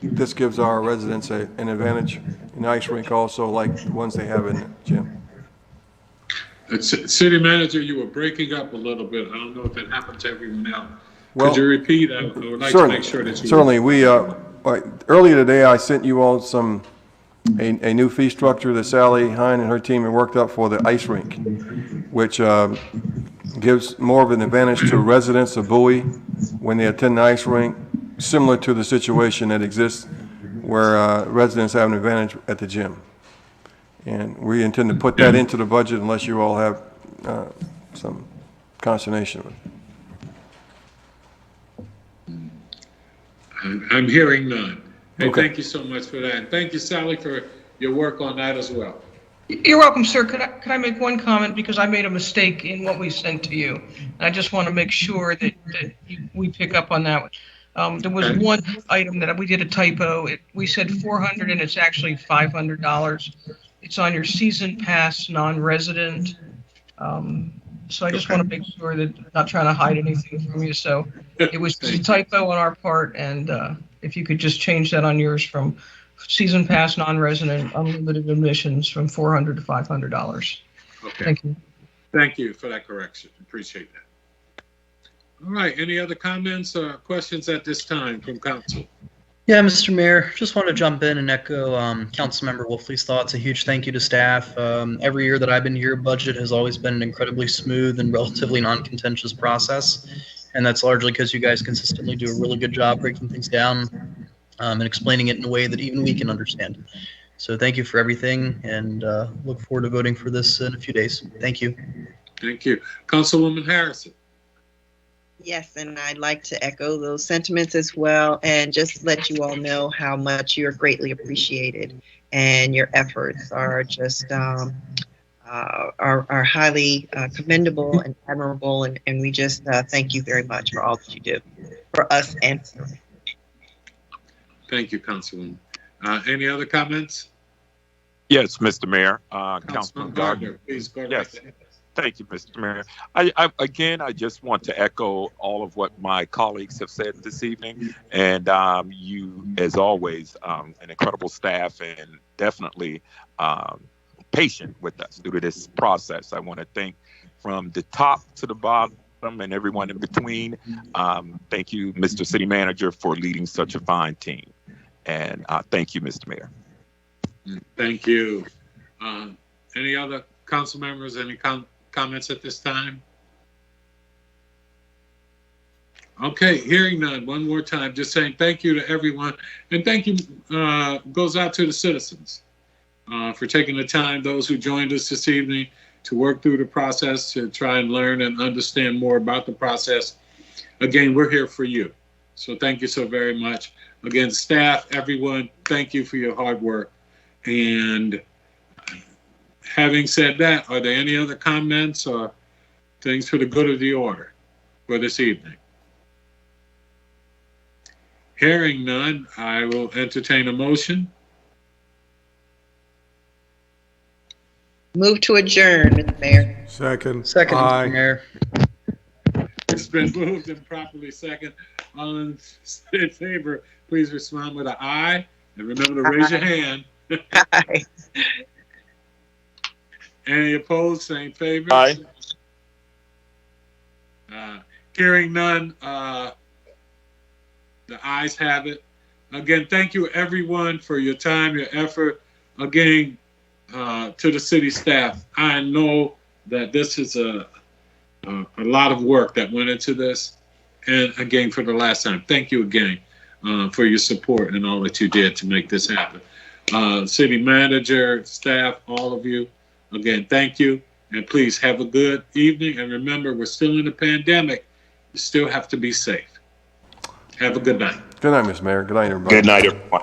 this gives our residents an advantage in the ice rink, also like the ones they have in the gym. City Manager, you were breaking up a little bit. I don't know if it happened to everyone else. Well, could you repeat? I would like to make sure that you... Certainly. Earlier today, I sent you all a new fee structure that Sally Hine and her team have worked up for the ice rink, which gives more of an advantage to residents of Bowie when they attend the ice rink, similar to the situation that exists where residents have an advantage at the gym. And we intend to put that into the budget unless you all have some consternation with it. I'm hearing none. Hey, Okay. Thank you so much for that. And thank you, Sally, for your work on that as well. You're welcome, sir. Could I make one comment, because I made a mistake in what we sent to you. And I just want to make sure that we pick up on that. There was one item that we did a typo. We said $400 and it's actually $500. It's on your season pass non-resident. So I just want to make sure that I'm not trying to hide anything from you. So it was a typo on our part, and if you could just change that on yours from season pass non-resident unlimited admissions from $400 to $500. Okay. Thank you. Thank you for that correction. Appreciate that. All right. Any other comments or questions at this time from council? Yeah, Mr. Mayor, just want to jump in and echo Councilmember Wolfley's thoughts. A huge thank you to staff. Every year that I've been here, budget has always been an incredibly smooth and relatively non-contentious process. And that's largely because you guys consistently do a really good job breaking things down and explaining it in a way that even we can understand. So thank you for everything, and look forward to voting for this in a few days. Thank you. Thank you. Councilwoman Harrison. Yes, and I'd like to echo those sentiments as well, and just let you all know how much you're greatly appreciated, and your efforts are just are highly commendable and admirable, and we just thank you very much for all that you do for us and for us. Thank you, Councilwoman. Any other comments? Yes, Mr. Mayor. Councilman Gardner, please go yes. right ahead. Thank you, Mr. Mayor. I just want to echo all of what my colleagues have said this evening. And you, as always, an incredible staff and definitely patient with us through this process. I want to thank from the top to the bottom and everyone in between. Thank you, Mr. City Manager, for leading such a fine team. And thank you, Mr. Mayor. Thank you. Any other council members, any comments at this time? Okay, hearing none, one more time, just saying thank you to everyone. And thank you goes out to the citizens for taking the time, those who joined us this evening, to work through the process, to try and learn and understand more about the process. Again, we're here for you. So thank you so very much. Again, staff, everyone, thank you for your hard work. And having said that, are there any other comments or things for the good of the order for this evening? Hearing none, I will entertain a motion. Move to adjourn, Mr. Mayor. Second. Mr. Mayor. It's been moved and properly second. All in favor, please respond with an aye. And remember to raise your hand. Aye. Any opposed, same favor? Aye. Hearing none, the ayes have it. Again, thank you everyone for your time, your effort. Again, to the city staff, I know that this is a lot of work that went into this. And again, for the last time, thank you again for your support and all that you did to make this happen. City manager, staff, all of you, again, thank you. And please have a good evening. And remember, we're still in a pandemic. You still have to be safe. Have a good night. Good night, Mr. Mayor. Good night, everybody. Good night, everyone.